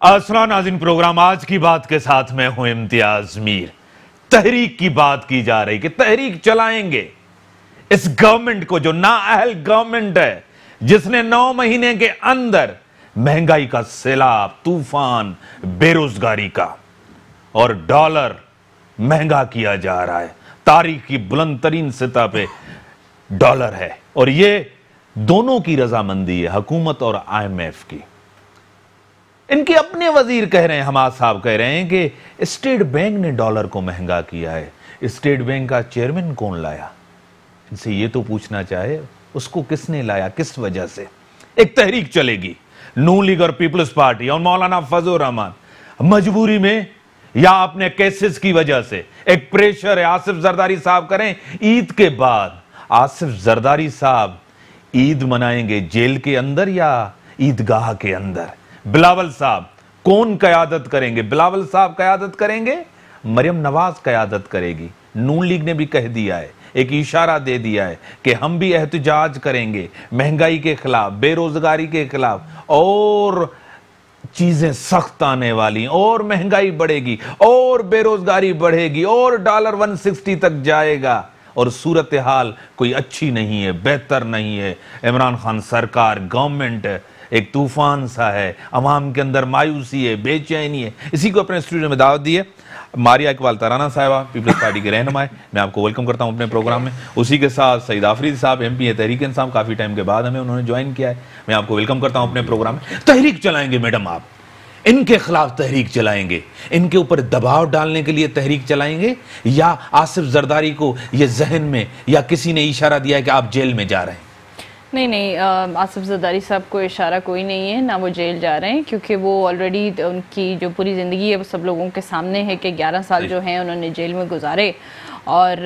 السلام ناظرین، پروگرام آج کی بات کے ساتھ میں ہوں امتیاز میر۔ تحریک کی بات کی جا رہی کہ تحریک چلائیں گے اس گورنمنٹ کو جو نااہل گورنمنٹ ہے، جس نے 9 مہینے کے اندر مہنگائی کا سیلاب، طوفان، بے روزگاری کا اور ڈالر مہنگا کیا جا رہا ہے۔ تاریخ کی بلند ترین سطح پہ ڈالر ہے اور یہ دونوں کی رضامندی ہے، حکومت اور IMF کی۔ ان کے اپنے وزیر کہہ رہے ہیں، حماد صاحب کہہ رہے ہیں کہ اسٹیٹ بینک نے ڈالر کو مہنگا کیا ہے۔ اسٹیٹ بینک کا چیئرمین کون لایا؟ ان سے یہ تو پوچھنا چاہے اس کو کس نے لایا، کس وجہ سے؟ ایک تحریک چلے گی، نون لیگ اور پیپلز پارٹی اور مولانا فضل الرحمان مجبوری میں یا اپنے کیسز کی وجہ سے ایک پریشر ہے۔ آصف زرداری صاحب کریں عید کے بعد، آصف زرداری صاحب عید منائیں گے جیل کے اندر یا عیدگاہ کے اندر؟ بلاول صاحب کون قیادت کریں گے؟ بلاول صاحب قیادت کریں گے، مریم نواز قیادت کرے گی۔ نون لیگ نے بھی کہہ دیا ہے، ایک اشارہ دے دیا ہے کہ ہم بھی احتجاج کریں گے مہنگائی کے خلاف، بے روزگاری کے خلاف، اور چیزیں سخت آنے والی، اور مہنگائی بڑھے گی، اور بے روزگاری بڑھے گی، اور ڈالر 160 تک جائے گا، اور صورتحال کوئی اچھی نہیں ہے، بہتر نہیں ہے۔ عمران خان سرکار، گورنمنٹ ایک طوفان سا ہے، عوام کے اندر مایوسی ہے، بے چینی ہے۔ اسی کو اپنے اسٹوڈیو میں دعوت دی ہے ماریہ اقبال ترانہ صاحبہ، پیپلز پارٹی کے رہنما ہے، میں آپ کو ویلکم کرتا ہوں اپنے پروگرام میں۔ اسی کے ساتھ سعید آفریدی صاحب MP ہے تحریک انصاف، کافی ٹائم کے بعد ہمیں انہوں نے جوائن کیا ہے، میں آپ کو ویلکم کرتا ہوں اپنے پروگرام میں۔ تحریک چلائیں گے میڈم آپ، ان کے خلاف تحریک چلائیں گے، ان کے اوپر دباؤ ڈالنے کے لیے تحریک چلائیں گے، یا آصف زرداری کو یہ ذہن میں یا کسی نے اشارہ دیا ہے کہ آپ جیل میں جا رہے ہیں؟ نہیں، آصف زرداری صاحب کو اشارہ کوئی نہیں ہے، نہ وہ جیل جا رہے ہیں، کیونکہ وہ آلریڈی ان کی جو پوری زندگی ہے وہ سب لوگوں کے سامنے ہے کہ 11 سال جو ہیں انہوں نے جیل میں گزارے، اور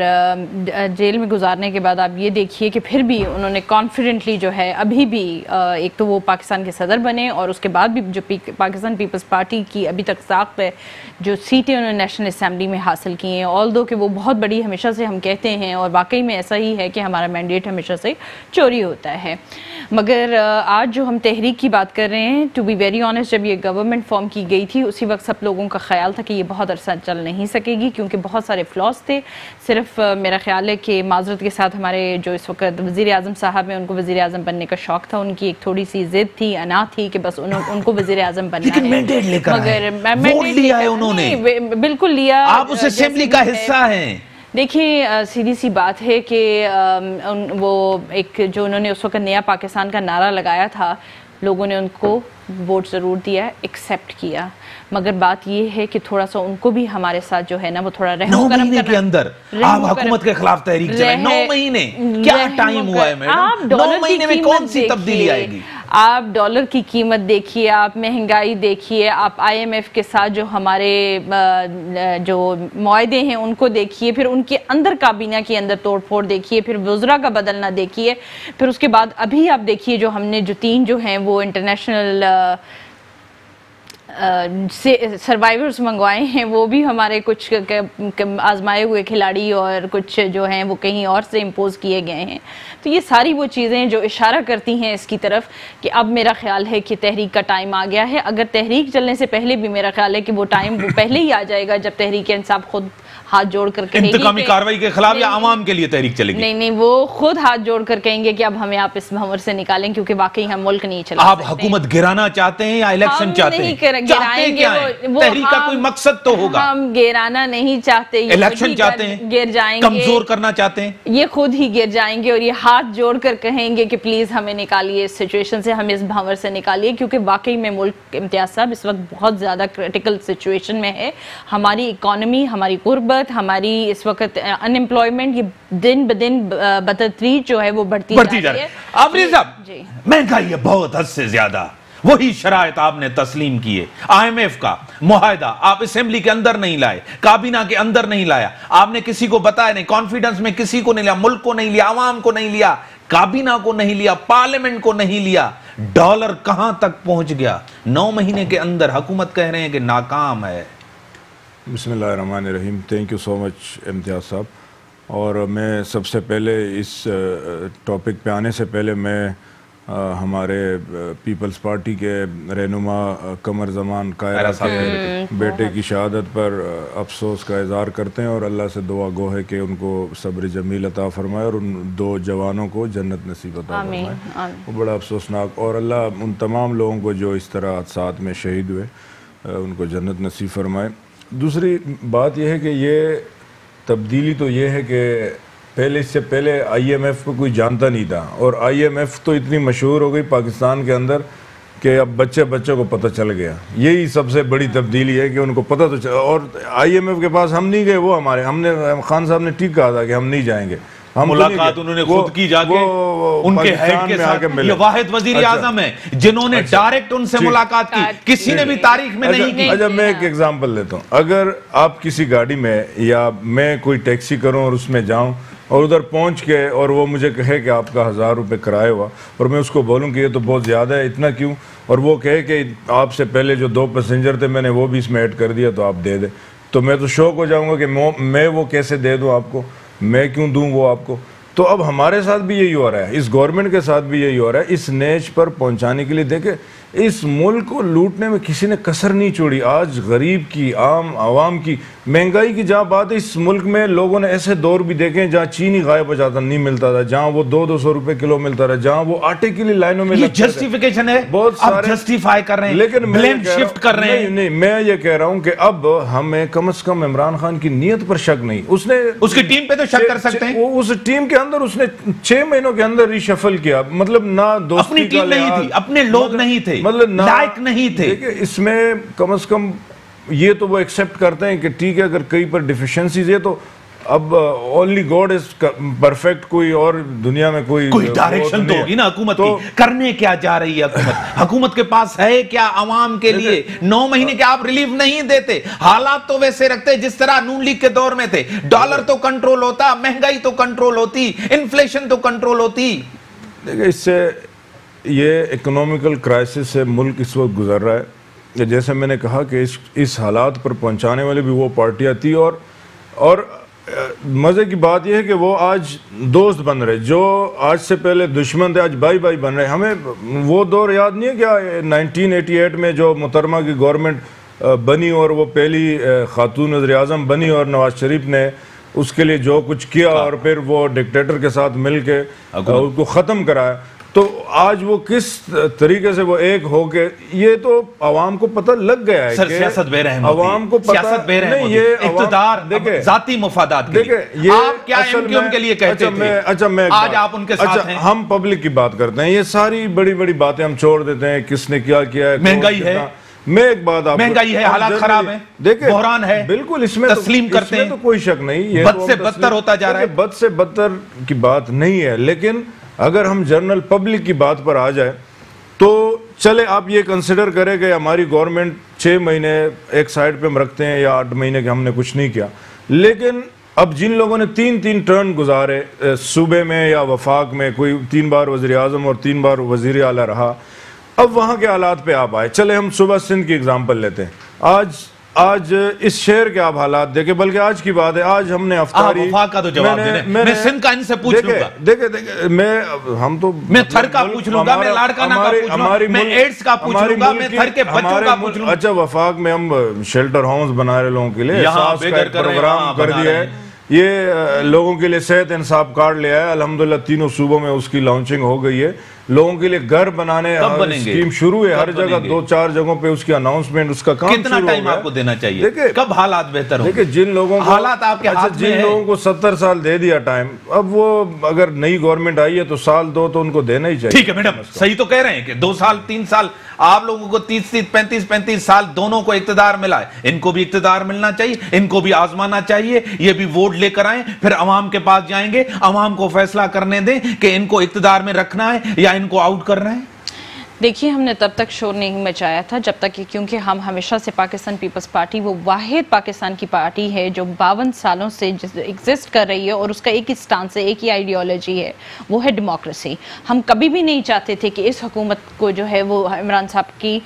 جیل میں گزارنے کے بعد آپ یہ دیکھیے کہ پھر بھی انہوں نے کانفیڈنٹلی جو ہے ابھی بھی ایک تو وہ پاکستان کے صدر بنے، اور اس کے بعد بھی جو پاکستان پیپلز پارٹی کی ابھی تک ساخت ہے، جو سیٹیں انہوں نے نیشنل اسمبلی میں حاصل کی ہیں، آلدو کہ وہ بہت بڑی ہمیشہ سے ہم کہتے ہیں، اور واقعی میں ایسا ہی ہے کہ ہمارا مینڈیٹ ہمیشہ سے چوری ہوتا ہے، مگر آج جو ہم تحریک کی بات کر رہے ہیں، ٹو بی ویری آنیسٹ، جب یہ گورنمنٹ فارم کی گئی تھی اسی وقت سب لوگوں کا خیال تھا کہ یہ بہت عرصہ چل نہیں سکے گی، کیونکہ بہت سارے فلاس تھے۔ صرف میرا خیال ہے کہ معذرت کے ساتھ ہمارے جو اس وقت وزیر اعظم صاحب ہیں، ان کو وزیر اعظم بننے کا شوق تھا، ان کی ایک تھوڑی سی ضد تھی، انا تھی کہ بس ان کو وزیر اعظم بننا ہے، لیکن مینڈیٹ لے کر آئے، ووٹ لیا ہے انہوں نے، بالکل لیا، آپ اس اسمبلی کا حصہ ہیں۔ دیکھیں سیدھی سی بات ہے کہ وہ ایک جو انہوں نے اس وقت نیا پاکستان کا نعرہ لگایا تھا، لوگوں نے ان کو ووٹ ضرور دیا، ایکسیپٹ کیا، مگر بات یہ ہے کہ تھوڑا سا ان کو بھی ہمارے ساتھ جو ہے نا وہ تھوڑا رحم و کرم کرنا۔ 9 مہینے کے اندر آپ حکومت کے خلاف تحریک چلائیں، 9 مہینے کیا ٹائم ہوا ہے میڈم؟ 9 مہینے میں کون سی تبدیلی آئے گی؟ آپ ڈالر کی قیمت دیکھیے، آپ مہنگائی دیکھیے، آپ IMF کے ساتھ جو ہمارے جو معاہدے ہیں ان کو دیکھیے، پھر ان کے اندر کابینہ کے اندر توڑ پھوڑ دیکھیے، پھر وزراء کا بدلنا دیکھیے، پھر اس کے بعد ابھی آپ دیکھیے جو ہم نے جو 3 جو ہیں وہ انٹرنیشنل سروائیورز منگوائے ہیں، وہ بھی ہمارے کچھ آزمائے ہوئے کھلاڑی اور کچھ جو ہیں وہ کہیں اور سے امپوز کیے گئے ہیں۔ تو یہ ساری وہ چیزیں جو اشارہ کرتی ہیں اس کی طرف کہ اب میرا خیال ہے کہ تحریک کا ٹائم آ گیا ہے۔ اگر تحریک چلنے سے پہلے بھی میرا خیال ہے کہ وہ ٹائم وہ پہلے ہی آ جائے گا جب تحریک انصاف خود ہاتھ جوڑ کر کہے گی انتقامی کارروائی کے خلاف یا عوام کے لیے تحریک چلے گی؟ نہیں، وہ خود ہاتھ جوڑ کر کہیں گے کہ اب ہمیں آپ اس بھنور سے نکالیں، کیونکہ واقعی ہم ملک نہیں چلا سکتے۔ آپ حکومت گرانا چاہتے ہیں یا الیکشن چاہتے ہیں؟ گرائیں گے، تحریک کا کوئی مقصد تو ہوگا۔ ہم گرانا نہیں چاہتے، الیکشن چاہتے ہیں، گر جائیں گے، کمزور کرنا چاہتے ہیں، یہ خود ہی گر جائیں گے، اور یہ ہاتھ جوڑ کر کہیں گے کہ پلیز ہمیں نکالیے اس سچویشن سے، ہمیں اس بھنور سے نکالیے، کیونکہ واقعی میں ملک امتیاز صاحب اس وقت بہت زیادہ کرٹیکل سچویشن میں ہے۔ ہماری اکانومی، ہماری غربت، ہماری اس وقت ان امپلائمنٹ، یہ دن بدن بتدریج جو ہے وہ بڑھتی جا رہی ہے۔ آفریدی صاحب، مہنگائی ہے بہت حد سے زیادہ، وہی شرائط آپ نے تسلیم کیے، IMF کا معاہدہ آپ اسمبلی کے اندر نہیں لائے، کابینہ کے اندر نہیں لایا، آپ نے کسی کو بتایا نہیں، کانفیڈنس میں کسی کو نہیں لیا، ملک کو نہیں لیا، عوام کو نہیں لیا، کابینہ کو نہیں لیا، پارلیمنٹ کو نہیں لیا، ڈالر کہاں تک پہنچ گیا؟ 9 مہینے کے اندر حکومت کہہ رہے ہیں کہ ناکام ہے۔ بسم اللہ الرحمن الرحیم، تھینک یو سو مچ امتیاز صاحب۔ اور میں سب سے پہلے اس ٹاپک پہ آنے سے پہلے میں ہمارے پیپلز پارٹی کے رہنما قمر زمان قائرہ کے بیٹے کی شہادت پر افسوس کا اظہار کرتے ہیں اور اللہ سے دعا گو ہے کہ ان کو صبر جمیل عطا فرمائے اور ان 2 جوانوں کو جنت نصیب عطا فرمائے. وہ بڑا افسوسناک، اور اللہ ان تمام لوگوں کو جو اس طرح حادثات میں شہید ہوئے ان کو جنت نصیب فرمائے. دوسری بات یہ ہے کہ یہ تبدیلی تو یہ ہے کہ اس سے پہلے آئی ایم ایف کو کوئی جانتا نہیں تھا، اور آئی ایم ایف تو اتنی مشہور ہو گئی پاکستان کے اندر کہ اب بچے کو پتہ چل گیا. یہی سب سے بڑی تبدیلی ہے کہ ان کو پتہ تو چلا. اور آئی ایم ایف کے پاس ہم نہیں گئے، وہ ہم نے خان صاحب نے ٹھیک کہا تھا کہ ہم نہیں جائیں گے. ملاقات انہوں نے خود کی جا کے ان کے ہیڈ کے ساتھ. یہ واحد وزیر اعظم ہے جنہوں نے ڈائریکٹ ان سے ملاقات کی، کسی نے بھی تاریخ میں نہیں کی. اچھا میں ایک ایگزامپل لیتا ہوں. اگر آپ کسی گاڑی میں یا میں کوئی ٹیکسی کروں اور اس میں جاؤں اور ادھر پہنچ کے اور وہ مجھے کہے کہ آپ کا 1000 روپے کرایہ ہوا، اور میں اس کو بولوں کہ یہ تو بہت زیادہ ہے، اتنا کیوں، اور وہ کہے کہ آپ سے پہلے جو 2 پیسنجر تھے میں نے وہ بھی اس میں ایڈ کر دیا تو آپ دے دیں، تو میں تو شوق ہو جاؤں گا کہ میں وہ کیسے دے دوں آپ کو، میں کیوں دوں وہ آپ کو. تو اب ہمارے ساتھ بھی یہی ہو رہا ہے، اس گورنمنٹ کے ساتھ بھی یہی ہو رہا ہے. اس نیچ پر پہنچانے کے لیے دیکھیں اس ملک کو لوٹنے میں کسی نے کسر نہیں چھوڑی. آج غریب کی، عام عوام کی، مہنگائی کی جہاں بات ہے، اس ملک میں لوگوں نے ایسے دور بھی دیکھے جہاں چینی غائب ہو جاتا نہیں ملتا تھا، جہاں وہ 200 روپے کلو ملتا رہا، جہاں وہ آٹے کے لیے لائنوں میں لگتے تھے. یہ جسٹیفیکیشن ہے، بہت سارے جسٹیفائی کر رہے ہیں، لیکن بلیم شفٹ کر رہے ہیں. نہیں میں یہ کہہ رہا ہوں کہ اب ہمیں کم از کم عمران خان کی نیت پر شک نہیں. اس کی ٹیم پہ تو شک کر سکتے ہیں. اس ٹیم کے اندر اس نے 6 مہینوں کے اندر ریشفل کیا، مطلب نہ دوستی اپنی ٹیم نہیں تھی، اپنے لوگ نہیں تھے، مطلب لائق نہیں تھے. اس میں کم از کم یہ تو وہ ایکسپٹ کرتے ہیں کہ ٹھیک ہے اگر کئی پر ڈیفیشنسیز ہے تو اب only God is perfect، کوئی اور دنیا میں کوئی ڈائریکشن تو ہوگی نا حکومت کی. کرنے کیا جا رہی ہے حکومت کے پاس ہے کیا عوام کے لیے؟ 9 مہینے کے آپ ریلیف نہیں دیتے، حالات تو ویسے رکھتے جس طرح نون لیگ کے دور میں تھے. ڈالر تو کنٹرول ہوتا، مہنگائی تو کنٹرول ہوتی، انفلیشن تو کنٹرول ہوتی. دیکھیں اس سے یہ اکنومیکل کرائسس سے ملک اس وقت گزر رہا ہے. جیسے میں نے کہا کہ اس حالات پر پہنچانے والے بھی وہ پارٹیاں تھی، اور مزے کی بات یہ ہے کہ وہ آج دوست بن رہے، جو آج سے پہلے دشمن تھے آج بھائی بن رہے. ہمیں وہ دور یاد نہیں ہے کیا 1988 میں جو محترمہ کی گورنمنٹ بنی اور وہ پہلی خاتون وزیر اعظم بنی اور نواز شریف نے اس کے لیے جو کچھ کیا اور پھر وہ ڈکٹیٹر کے ساتھ مل کے اس کو ختم کرایا. تو آج وہ کس طریقے سے وہ ایک ہو کے، یہ تو عوام کو پتہ لگ گیا ہے کہ سیاست بے رحم عوام کو سیاست بے رحم ہوتی ہے، اقتدار ذاتی مفادات کے لیے. آپ کیا ان کے لیے کہتے تھے، آج آپ ان کے ساتھ ہیں. ہم پبلک کی بات کرتے ہیں، یہ ساری بڑی بڑی باتیں ہم چھوڑ دیتے ہیں، کس نے کیا ہے. مہنگائی ہے، میں ایک بات آپ مہنگائی ہے، حالات خراب ہیں، بحران ہے، بالکل اس میں تسلیم کرتے ہیں، تو کوئی شک نہیں، بد سے بدتر ہوتا جا رہا ہے. بد سے بدتر کی بات نہیں ہے، لیکن اگر ہم جنرل پبلک کی بات پر آ جائے تو چلے آپ یہ کنسیڈر کریں کہ ہماری گورنمنٹ 6 مہینے ایک سائیڈ پہ ہم رکھتے ہیں یا 8 مہینے کہ ہم نے کچھ نہیں کیا، لیکن اب جن لوگوں نے 3 ٹرن گزارے صوبے میں یا وفاق میں، کوئی 3 بار وزیر اعظم اور 3 بار وزیر اعلیٰ رہا، اب وہاں کے حالات پہ آپ آئے. چلے ہم صوبہ سندھ کی اگزامپل لیتے ہیں. آج اس شہر کے آپ حالات دیکھیں، بلکہ آج کی بات ہے، آج ہم نے افطاری وفاق کا تو جواب دینے، میں سندھ کا ان سے پوچھ لوں گا. دیکھیں میں تھر کا پوچھ لوں گا، میں لاڑکانہ کا پوچھ لوں گا، میں ایڈز کا پوچھ لوں گا، میں تھر کے بچوں کا پوچھ لوں گا. اچھا وفاق میں ہم شیلٹر ہومز بنا رہے لوگوں کے لیے، احساس کا ایک پروگرام کر دیا ہے، یہ لوگوں کے لیے صحت انصاف کارڈ لے آیا، الحمدللہ 3 صوبوں میں اس کی لانچنگ ہو گئی ہے. لوگوں کے لیے گھر بنانے اسکیم شروع ہے، ہر جگہ 2-4 جگوں پہ اس کی اناؤنسمنٹ، اس کا کام کتنا ٹائم آپ کو دینا چاہیے؟ کب حالات بہتر ہوں؟ دیکھیں جن لوگوں کو حالات آپ کے ہاتھ میں جن لوگوں کو 70 سال دے دیا ٹائم، اب وہ اگر نئی گورنمنٹ آئی ہے تو 1-2 سال تو ان کو دینا ہی چاہیے. ٹھیک ہے میڈم، صحیح تو کہہ رہے ہیں کہ 2 سال 3 سال آپ لوگوں کو 35 سال دونوں کو اقتدار ملا ہے، ان کو بھی اقتدار ملنا چاہیے، ان کو بھی آزمانا چاہیے. یہ بھی ووٹ لے کر آئیں، پھر عوام کے پاس جائیں گے، عوام کو فیصلہ کرنے دیں کہ ان کو اقتدار میں رکھنا ہے یا ان کو آؤٹ کرنا ہے. دیکھیے ہم نے تب تک شور نہیں مچایا تھا جب تک کہ کیونکہ ہم ہمیشہ سے پاکستان پیپلز پارٹی وہ واحد پاکستان کی پارٹی ہے جو 52 سالوں سے ایگزسٹ کر رہی ہے اور اس کا ایک ہی سٹانس ہے، ایک ہی آئیڈیالوجی ہے، وہ ہے ڈیموکریسی. ہم کبھی بھی نہیں چاہتے تھے کہ اس حکومت کو جو ہے وہ عمران صاحب کی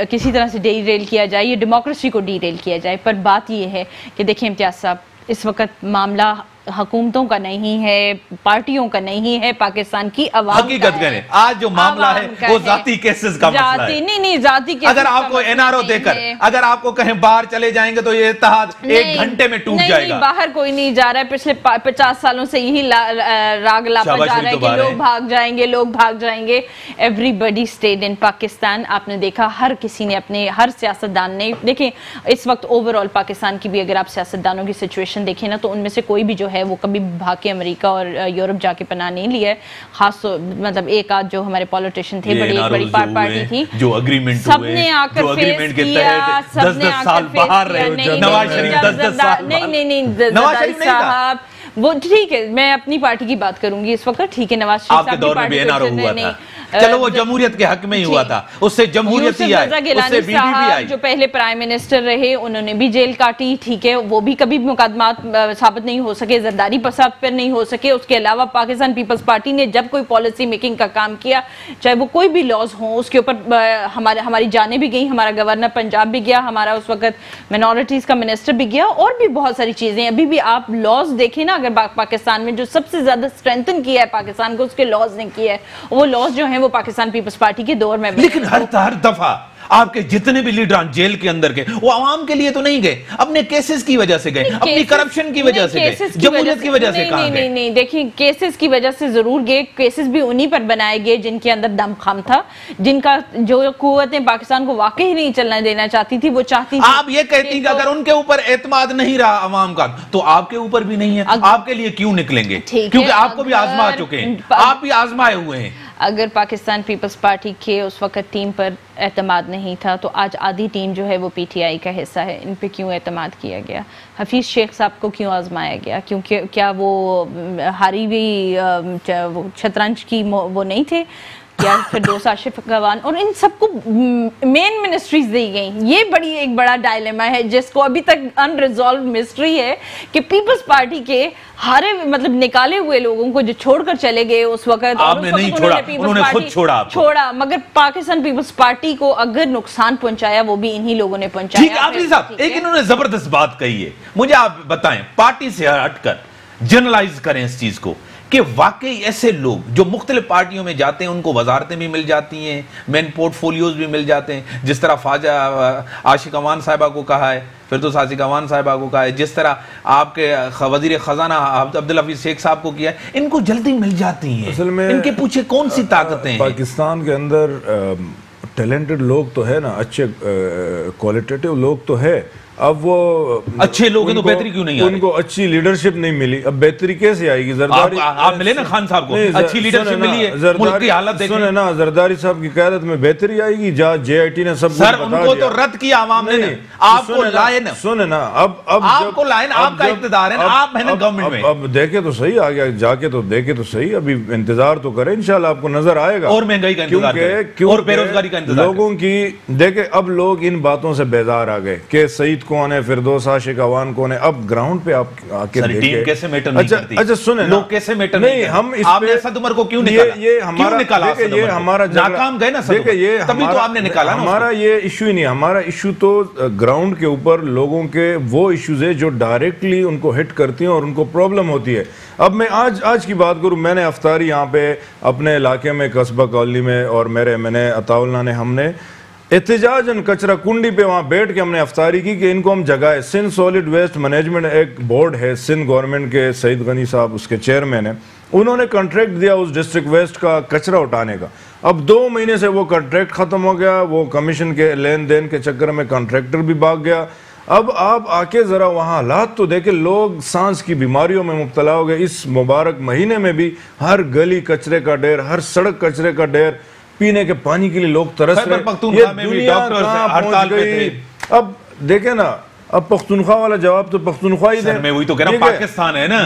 کسی طرح سے ڈی ریل کیا جائے یا ڈیموکریسی کو ڈی ریل کیا جائے. پر بات یہ ہے کہ دیکھیں امتیاز صاحب، اس وقت معاملہ حکومتوں کا نہیں ہے, پارٹیوں کا نہیں ہے, پاکستان کی عوام کا حقیقت کریں آج جو معاملہ ہے وہ ذاتی کیسز کا مسئلہ ہے. نہیں ذاتی کیسز. اگر آپ کو NRO دے کر اگر آپ کو کہیں باہر چلے جائیں گے تو یہ اتحاد 1 گھنٹے میں ٹوٹ جائے گا. باہر کوئی نہیں جا رہا ہے, پچھلے 50 سالوں سے یہی راگ لاپا جا رہا ہے کہ لوگ بھاگ جائیں گے. Everybody stayed in Pakistan. آپ نے دیکھا ہر کسی نے اپنے, ہر سیاستدان نے, دیکھیں اس وقت اوور آل پاکستان کی بھی اگر آپ سیاستدانوں کی سچویشن دیکھیں نا تو ان میں سے کوئی بھی جو ہے وہ کبھی بھاگ کے امریکہ اور یورپ جا کے پناہ نہیں لیا ہے. خاص مطلب ایک آدھ جو ہمارے پولیٹیشین تھے, بڑی پارٹی تھی, جو اگریمنٹ سب نے آ کر فیس کیا, سب نے آ کر فیس کیا. نواز شریف 10 سال نہیں زرداری صاحب وہ ٹھیک ہے, میں اپنی پارٹی کی بات کروں گی اس وقت. ٹھیک ہے, نواز شریف آپ کے دور میں بھی NRO ہوا تھا, چلو وہ جمہوریت کے حق میں ہی ہوا تھا, اس سے جمہوریت ہی آئی, اس سے بی بی بھی آئی. جو پہلے پرائم منسٹر رہے انہوں نے بھی جیل کاٹی, ٹھیک ہے, وہ بھی کبھی مقدمات ثابت نہیں ہو سکے, زرداری صاحب پر نہیں ہو سکے. اس کے علاوہ پاکستان پیپلز پارٹی نے جب کوئی پالیسی میکنگ کا کام کیا, چاہے وہ کوئی بھی لاز ہوں, اس کے اوپر ہماری جانیں بھی گئیں, ہمارا گورنر پنجاب بھی گیا, ہمارا اس وقت منورٹیز کا منسٹر بھی گیا, اور بھی بہت ساری چیزیں. ابھی بھی آپ لاز دیکھیں نا, اگر پاکستان میں جو سب سے زیادہ اسٹرینتھن کیا ہے پاکستان کو, اس کے لاز نے کیا ہے, وہ لاز جو ہیں وہ پاکستان پیپلز پارٹی کے دور میں. لیکن ہر دفعہ آپ کے جتنے بھی لیڈران جیل کے اندر گئے وہ عوام کے لیے تو نہیں گئے, اپنے کیسز کی وجہ سے گئے, اپنی کرپشن کی وجہ سے گئے, جمہوریت کی وجہ سے کہاں گئے. نہیں دیکھیں, کیسز کی وجہ سے ضرور گئے. کیسز بھی انہی پر بنائے گئے جن کے اندر دم خام تھا, جن کا جو قوتیں پاکستان کو واقعی نہیں چلنا دینا چاہتی تھی, وہ چاہتی تھی. آپ یہ کہتی کہ اگر ان کے اوپر اعتماد نہیں رہا عوام کا تو آپ کے اوپر بھی نہیں ہے, آپ کے لیے کیوں نکلیں گے, کیونکہ آپ کو بھی آزما چکے ہیں, آپ بھی آزمائے ہوئے ہیں. اگر پاکستان پیپلز پارٹی کے اس وقت ٹیم پر اعتماد نہیں تھا تو آج آدھی ٹیم جو ہے وہ PTI کا حصہ ہے, ان پہ کیوں اعتماد کیا گیا؟ حفیظ شیخ صاحب کو کیوں آزمایا گیا؟ کیونکہ کیا وہ ہاری ہوئی شطرنج کی وہ نہیں تھے, یا فردوس آصف گوان, اور ان سب کو مین منسٹریز دی گئیں. یہ ایک بڑا ڈائلیما ہے جس کو ابھی تک ان ریزالوڈ مسٹری ہے کہ پیپلز پارٹی کے ہارے مطلب نکالے ہوئے لوگوں کو جو چھوڑ کر چلے گئے اس وقت, آپ نے نہیں چھوڑا, انہوں نے خود چھوڑا, مگر پاکستان پیپلز پارٹی کو اگر نقصان پہنچایا وہ بھی انہی لوگوں نے پہنچایا. ٹھیک ہے آفری صاحب, ایک انہوں نے زبردست بات کہی ہے, مجھے آپ بتائیں پارٹی سے ہٹ کر جنرلائز کریں اس چیز کو کہ واقعی ایسے لوگ جو مختلف پارٹیوں میں جاتے ہیں ان کو وزارتیں بھی مل جاتی ہیں, مین پورٹ فولیوز بھی مل جاتے ہیں, جس طرح خواجہ عاشق امان صاحبہ کو کہا ہے, فردوس عاشق امان صاحبہ کو کہا ہے, جس طرح آپ کے وزیر خزانہ عبدالحفیظ شیخ صاحب کو کیا ہے, ان کو جلدی مل جاتی ہیں. اصل میں ان کے پیچھے کون سی طاقتیں ہیں؟ پاکستان کے اندر ٹیلنٹڈ لوگ تو ہے نا, اچھے کوالٹیٹیو لوگ تو ہے, اب وہ اچھے لوگ ہیں تو بہتری کیوں نہیں آ رہی؟ ان کو اچھی لیڈرشپ نہیں ملی, اب بہتری کیسے آئے گی؟ زرداری آپ ملے نا خان صاحب کو, اچھی لیڈرشپ ملی ہے, ملک کی حالت دیکھیں. سنیں نا, زرداری صاحب کی قیادت میں بہتری آئے گی, JIT نے سب کچھ سر ان کو تو رد کیا عوام نے, آپ کو لائے نا, سنیں نا, اب آپ کو لائے نا, آپ کا اقتدار ہے, آپ ہیں نا گورنمنٹ میں. اب دیکھیں تو صحیح, آگے جا کے تو دیکھیں تو صحیح, ابھی انتظار تو کریں, انشاءاللہ آپ کو نظر آئے گا. اور مہنگائی کا انتظار کریں, اور بے روزگاری کا انتظار لوگوں کی. دیکھیں اب لوگ ان باتوں سے بیزار آ گئے کہ سعید کون ہے, فردوس عاشق گوان کون ہے. اب گراؤنڈ پہ آپ آ کے دیکھیں ٹیم کیسے میٹر نہیں کرتی, اچھا سنیں لوگ کیسے میٹر نہیں کرتی, آپ نے اسد عمر کو کیوں نکالا, کیوں نکالا اسد عمر کو, ناکام گئے نا اسد عمر, تبھی تو آپ نے نکالا نا. ہمارا یہ ایشو ہی نہیں, ہمارا ایشو تو گراؤنڈ کے اوپر لوگوں کے وہ ایشوز ہے جو ڈائریکٹلی ان کو ہٹ کرتی ہیں اور ان کو پرابلم ہوتی ہے. اب میں آج کی بات کروں, میں نے افطاری یہاں پہ اپنے علاقے میں قصبہ کالونی میں, اور میرے عطا اللہ نے, ہم نے احتجاجاً کچرا کنڈی پہ وہاں بیٹھ کے ہم نے افطاری کی کہ ان کو ہم جگائے. سندھ سالڈ ویسٹ مینجمنٹ ایک بورڈ ہے سندھ گورنمنٹ کے, سعید غنی صاحب اس کے چیئرمین ہیں, انہوں نے کنٹریکٹ دیا اس ڈسٹرکٹ ویسٹ کا کچرا اٹھانے کا. اب 2 مہینے سے وہ کنٹریکٹ ختم ہو گیا, وہ کمیشن کے لین دین کے چکر میں کنٹریکٹر بھی بھاگ گیا. اب آپ آ کے ذرا وہاں حالات تو دیکھیں, لوگ سانس کی بیماریوں میں مبتلا ہو گئے. اس مبارک مہینے میں بھی ہر گلی کچرے کا ڈھیر, ہر سڑک کچرے کا ڈھیر, پینے کے پانی کے لیے لوگ ترس رہے. یہ دنیا کہاں پہنچ گئی. اب دیکھیں نا, اب پختونخوا والا جواب تو پختونخوا ہی دیں. میں وہی تو کہہ رہا ہوں, پاکستان ہے نا,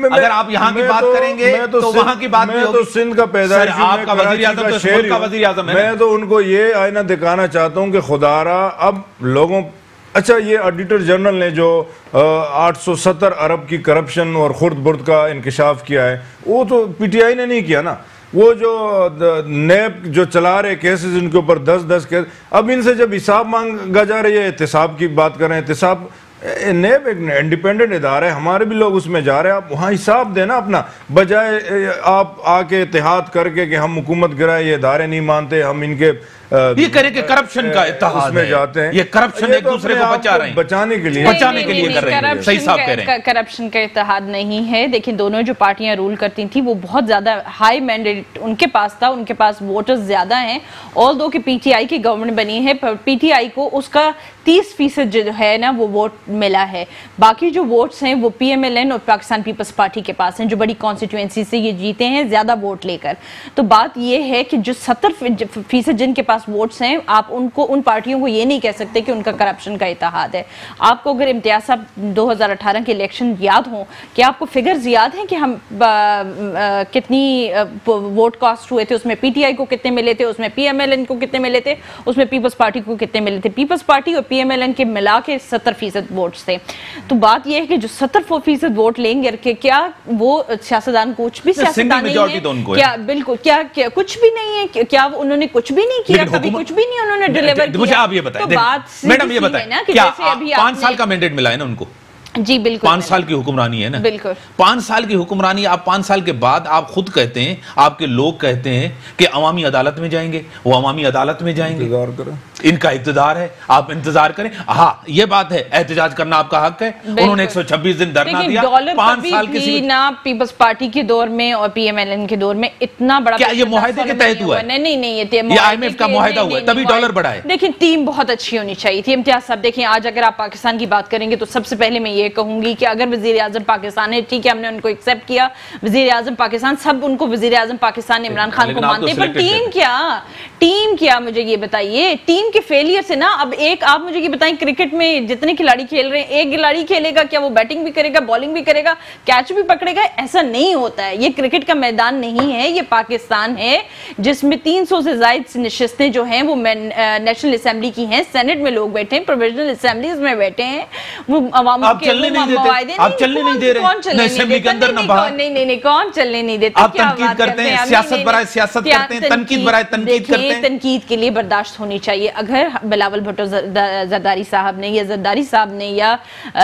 اگر آپ یہاں کی بات کریں گے تو وہاں کی بات بھی ہوگی. میں تو سندھ کا پیدائشی, آپ کا وزیر اعظم تو شہر کا وزیر اعظم ہے, میں تو ان کو یہ آئینہ دکھانا چاہتا ہوں کہ خدا را اب لوگوں. اچھا یہ آڈیٹر جنرل نے جو 870 ارب کی کرپشن اور خرد برد کا انکشاف کیا ہے, وہ تو PTI نے نہیں کیا نا. وہ جو نیب جو چلا رہے کیسز, ان کے اوپر 10 کیس, اب ان سے جب حساب مانگا جا رہی ہے, احتساب کی بات کر رہے ہیں, احتساب نیب ایک انڈیپینڈنٹ ادارہ ہے, ہمارے بھی لوگ اس میں جا رہے ہیں, آپ وہاں حساب دینا اپنا, بجائے آپ آ کے اتحاد کر کے کہ ہم حکومت گرائے, یہ ادارے نہیں مانتے, ہم ان کے یہ کریں کہ کرپشن کا اتحاد میں جاتے ہیں, یہ کرپشن ایک دوسرے کو بچا رہے ہیں, بچانے کے لیے کر رہے ہیں. صحیح صاحب کہہ رہے ہیں کرپشن کا اتحاد نہیں ہے. دیکھیں دونوں جو پارٹیاں رول کرتی تھیں وہ بہت زیادہ ہائی مینڈیٹ ان کے پاس تھا, ان کے پاس ووٹرز زیادہ ہیں. آل دو کہ پی ٹی آئی کی گورنمنٹ بنی ہے, پی ٹی آئی کو اس کا 30% جو ہے نا وہ ووٹ ملا ہے. باقی جو ووٹس ہیں وہ پی ایم ایل این اور پاکستان پیپلز پارٹی کے پاس ہیں, جو بڑی کانسٹیٹوئنسی سے یہ جیتے ہیں زیادہ ووٹ لے کر. تو بات یہ ہے کہ جو 70% جن کے پاس ووٹس ہیں, آپ ان پارٹیوں کو یہ نہیں کہہ سکتے کہ ان کا کرپشن کا اتحاد ہے. آپ کو اگر امتیاز صاحب 2018 کے الیکشن یاد ہوں, کہ آپ کو فگرز یاد ہیں کہ ہم کتنی ووٹ کاسٹ ہوئے تھے, اس میں پی ٹی آئی کو کتنے ملے تھے, اس میں پی ایم ایل این کو کتنے ملے تھے, اس میں پیپلز پارٹی کو کتنے ملے تھے. پیپلز پارٹی اور پی ایم ایل این کے ملا کے 70% ووٹس تھے. تو بات یہ ہے کہ جو 70% ووٹ لیں گے کہ کیا وہ سیاستدان کچھ بھی سیاستدان نہیں ہے, کیا بالکل کیا کچھ بھی نہیں ہے, کیا انہوں نے کچھ بھی نہیں کیا, کبھی کچھ بھی نہیں انہوں نے ڈیلیور کیا. مجھے آپ یہ بتائیں, میڈم یہ بتائیں, کیا 5 سال کا مینڈیٹ ملا ہے نا ان کو؟ جی بالکل 5 سال کی حکمرانی ہے نا, بالکل 5 سال کی حکمرانی. آپ 5 سال کے بعد آپ خود کہتے ہیں, آپ کے لوگ کہتے ہیں کہ عوامی عدالت میں جائیں گے, وہ عوامی عدالت میں جائیں گے, انتظار کریں, ان کا اقتدار ہے, آپ انتظار کریں. ہاں یہ بات ہے, احتجاج کرنا آپ کا حق ہے, انہوں نے 126 دن دھرنا دیا. 5 سال کسی نہ پیپلز پارٹی کے دور میں اور پی ایم ایل این کے دور میں اتنا بڑا, کیا یہ معاہدے کے تحت ہوا ہے؟ نہیں یہ آئی ایم ایف کا معاہدہ ہوا ہے, تبھی ڈالر بڑھا ہے. دیکھیں ٹیم بہت اچھی ہونی چاہیے تھی. امتیاز صاحب دیکھیں, آج اگر آپ پاکستان کی بات کریں گے تو سب سے پہلے میں یہ کہوں گی کہ اگر وزیر اعظم پاکستان ہے, ٹھیک ہے ہم نے ان کو ایکسیپٹ کیا, وزیر اعظم پاکستان, سب ان کو وزیر اعظم پاکستان عمران خان کو مانتے ہیں, پر ٹیم کیا مجھے یہ بتائیے. ٹیم کے فیلئر سے نا, اب ایک آپ مجھے یہ بتائیں, کرکٹ میں جتنے کھلاڑی کھیل رہے ہیں, ایک کھلاڑی کھیلے گا, کیا وہ بیٹنگ بھی کرے گا, بالنگ بھی کرے گا, کیچ بھی پکڑے گا؟ ایسا نہیں ہوتا ہے. یہ کرکٹ کا میدان نہیں ہے, یہ پاکستان ہے جس میں 300 سے زائد نشستیں جو ہیں وہ نیشنل اسمبلی کی ہیں, سینٹ میں لوگ بیٹھے ہیں, پروویژنل اسمبلیز میں بیٹھے ہیں, وہ عوام کے آپ چلنے نہیں دے رہے, نہ اسمبلی کے اندر نہ باہر. نہیں کون چلنے نہیں دیتا. آپ تنقید کرتے ہیں, سیاست برائے سیاست کرتے ہیں, تنقید برائے تنقید کرتے ہیں. تنقید کے لیے برداشت ہونی چاہیے. اگر بلاول بھٹو زرداری صاحب نے یا زرداری صاحب نے یا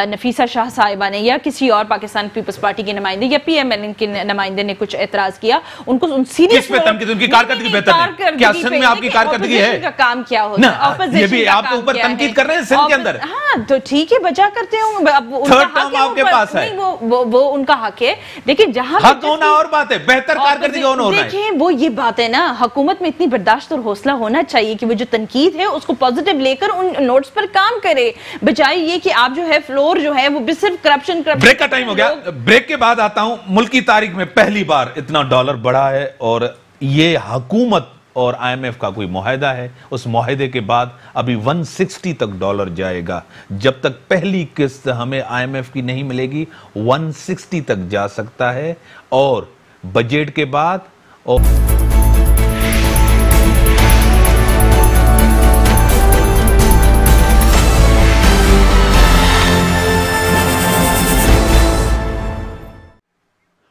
نفیسہ شاہ صاحبہ نے یا کسی اور پاکستان پیپلز پارٹی کے نمائندے یا پی ایم ایل این کے نمائندے نے کچھ اعتراض کیا, ان کو کس پہ تنقید؟ ان کی کارکردگی بہتر ہے کیا سندھ میں؟ آپ کی کارکردگی ہے کا کام کیا ہوتا ہے, یہ بھی آپ کے اوپر تنقید کر رہے ہیں سندھ کے اندر. ہاں تو ٹھیک ہے, بچا کرتے ہوں, تھرڈ ٹرم آپ کے پاس ہے, وہ ان کا حق ہے. لیکن جہاں حق ہونا اور بات ہے, بہتر کارکردگی ہونا ہے. دیکھیں وہ یہ بات ہے نا, حکومت میں اتنی برداشت اور حوصلہ ہونا چاہیے کہ وہ جو تنقید ہے اس کو پازیٹیو لے کر ان نوٹس پر کام کرے, بجائے یہ کہ آپ جو ہے فلور جو ہے وہ صرف کرپشن. بریک کا ٹائم ہو گیا, بریک کے بعد آتا ہوں. ملکی تاریخ میں پہلی بار اتنا ڈالر بڑھا ہے, اور یہ حکومت اور آئی ایم ایف کا کوئی معاہدہ ہے. اس معاہدے کے بعد ابھی 160 تک ڈالر جائے گا. جب تک پہلی قسط ہمیں آئی ایم ایف کی نہیں ملے گی 160 تک جا سکتا ہے. اور بجٹ کے بعد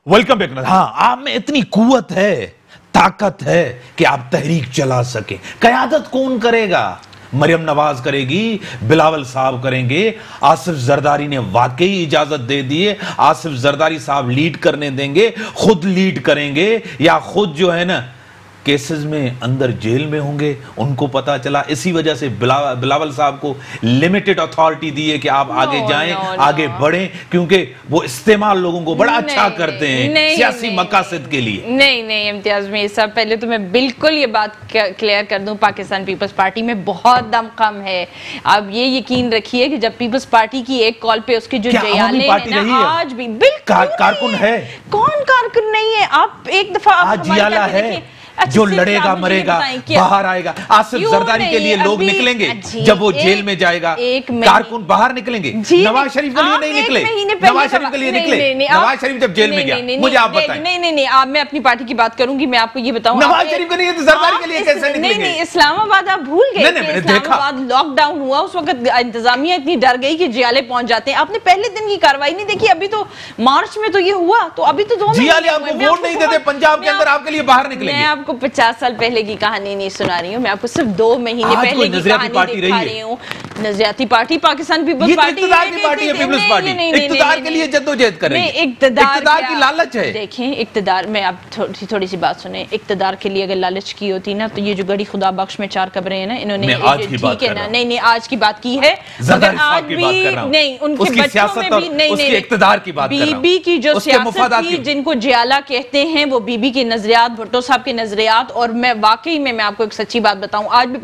ویلکم بیک. ہاں آپ میں اتنی قوت ہے, طاقت ہے کہ آپ تحریک چلا سکیں. قیادت کون کرے گا؟ مریم نواز کرے گی, بلاول صاحب کریں گے. آصف زرداری نے واقعی اجازت دے دی ہے, آصف زرداری صاحب لیڈ کرنے دیں گے, خود لیڈ کریں گے, یا خود جو ہے نا کیسز میں اندر جیل میں ہوں گے؟ ان کو پتا چلا, اسی وجہ سے بلاول صاحب کو لیمیٹڈ اتھارٹی دی ہے کہ آپ آگے جائیں, آگے بڑھیں, کیونکہ وہ استعمال لوگوں کو بڑا اچھا کرتے ہیں سیاسی مقاصد کے لیے. نہیں امتیاز میں صاحب, پہلے تو میں بالکل یہ بات کلیئر کر دوں, پاکستان پیپلز پارٹی میں بہت دم کم ہے. آپ یہ یقین رکھیے کہ جب پیپلز پارٹی کی ایک کال پہ اس کے جو جیالے ہیں نا, آج بھی بالکل کارکن ہے. کون کارکن نہیں ہے؟ آپ ایک دفعہ آج جیالہ ہے جو لڑے گا مرے گا باہر آئے گا. آصف زرداری کے لیے لوگ نکلیں گے جب وہ جیل میں جائے گا, کارکن باہر نکلیں گے. نواز شریف کے لیے نہیں نکلے, نواز شریف کے لیے نکلے. نواز شریف جب جیل میں گیا, مجھے آپ بتائیں. نہیں آپ, میں اپنی پارٹی کی بات کروں گی, میں آپ کو یہ بتاؤں نواز شریف کے لیے تو زرداری کے لیے کیسے نکلیں گے؟ نہیں اسلام آباد آپ بھول گئے, اسلام آباد لاک ڈاؤن ہوا, اس وقت انتظامیہ اتنی ڈر گئی کہ جیالے پہنچ جاتے ہیں. آپ نے پہلے دن کی کاروائی نہیں دیکھی, ابھی تو مارچ میں تو یہ ہوا, تو ابھی تو 2 مہینے جیالے آپ کو ووٹ نہیں دیتے پنجاب کے اندر, آپ کے لیے باہر نکلیں گے. میں آپ کو 50 سال پہلے کی کہانی نہیں سنا رہی ہوں, میں آپ کو صرف 2 مہینے پہلے کی کہانی دکھا رہی ہوں. نظریاتی پارٹی پاکستان پیپلز پارٹی اقتدار کی پارٹی ہے پیپلز پارٹی، اقتدار کے لیے جدوجہد کریں گے، اقتدار کی لالچ ہے. دیکھیں اقتدار میں آپ تھوڑی سی بات سنیں، اقتدار کے لیے اگر لالچ کی ہوتی نا تو یہ جو گڑی خدا بخش میں 4 قبریں ہیں نا انہوں نے ٹھیک ہے نا، نہیں آج کی بات کی ہے، مگر آج بھی نہیں ان کے بچوں میں بھی نہیں اقتدار کی بات کر رہا ہوں، بی بی کی جو سیاست تھی جن کو جیالہ کہتے ہیں، وہ بی بی کے نظریات، بھٹو صاحب کے نظریات. اور میں واقعی میں آپ کو ایک سچی بات بتاؤں، آج بھی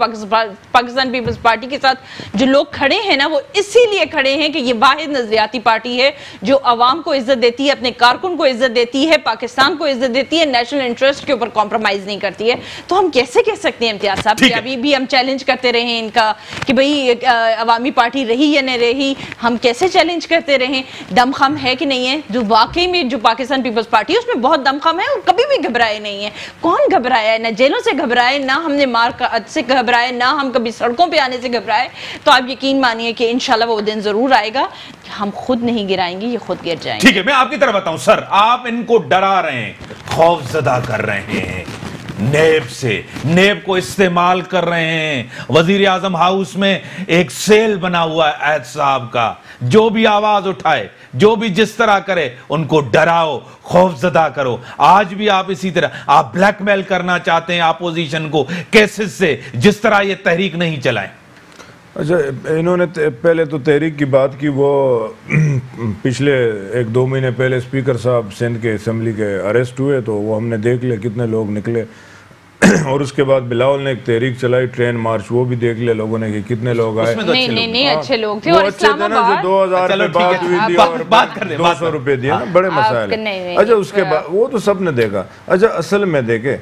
پاکستان پیپلز پارٹی کے ساتھ جو لوگ کھڑے ہیں نا وہ اسی لیے کھڑے ہیں کہ یہ واحد نظریاتی پارٹی ہے جو عوام کو عزت دیتی ہے، اپنے کارکن کو عزت دیتی ہے، پاکستان کو عزت دیتی ہے، نیشنل انٹرسٹ کے اوپر کمپرومائز نہیں کرتی ہے. تو ہم کیسے کہہ سکتے ہیں امتیاز صاحب کہ ابھی بھی ہم چیلنج کرتے رہے ان کا کہ بھئی عوامی پارٹی رہی یا نہیں رہی، ہم کیسے چیلنج کرتے رہیں؟ دم خم ہے کہ نہیں ہے؟ جو واقعی میں جو پاکستان پیپلز پارٹی ہے اس میں بہت دم خم ہے اور کبھی بھی گھبرائے نہیں ہے. کون گھبرایا ہے؟ نہ جیلوں سے گھبرائے، نہ ہم نے مار سے گھبرائے، نہ ہم کبھی سڑکوں پہ آنے سے گھبرائے. تو آپ یقین مانیے کہ انشاءاللہ وہ دن ضرور آئے گا کہ ہم خود نہیں گرائیں گے، یہ خود گر جائیں گے. ٹھیک ہے، میں آپ کی طرف بتاؤں سر، آپ ان کو ڈرا رہے ہیں، خوف زدہ کر رہے ہیں نیب سے، نیب کو استعمال کر رہے ہیں. وزیر اعظم ہاؤس میں ایک سیل بنا ہوا ہے عید صاحب کا، جو بھی آواز اٹھائے، جو بھی جس طرح کرے ان کو ڈراؤ، خوف زدہ کرو. آج بھی آپ اسی طرح آپ بلیک میل کرنا چاہتے ہیں اپوزیشن کو کیسز سے، جس طرح یہ تحریک نہیں چلائیں. اچھا، انہوں نے پہلے تو تحریک کی بات کی، وہ پچھلے 1-2 مہینے پہلے اسپیکر صاحب سندھ کے اسمبلی کے اریسٹ ہوئے تو وہ ہم نے دیکھ لیا کتنے لوگ نکلے. اور اس کے بعد بلاول نے ایک تحریک چلائی ٹرین مارچ، وہ بھی دیکھ لیا لوگوں نے کہ کتنے لوگ آئے. نہیں اچھے لوگ تھے. وہ اچھے تھے نا جو 2000 میں بات ہوئی تھی اور 200 روپے دیے نا، بڑے مسائل. اچھا اس کے بعد وہ تو سب نے دیکھا. اچھا اصل میں دیکھے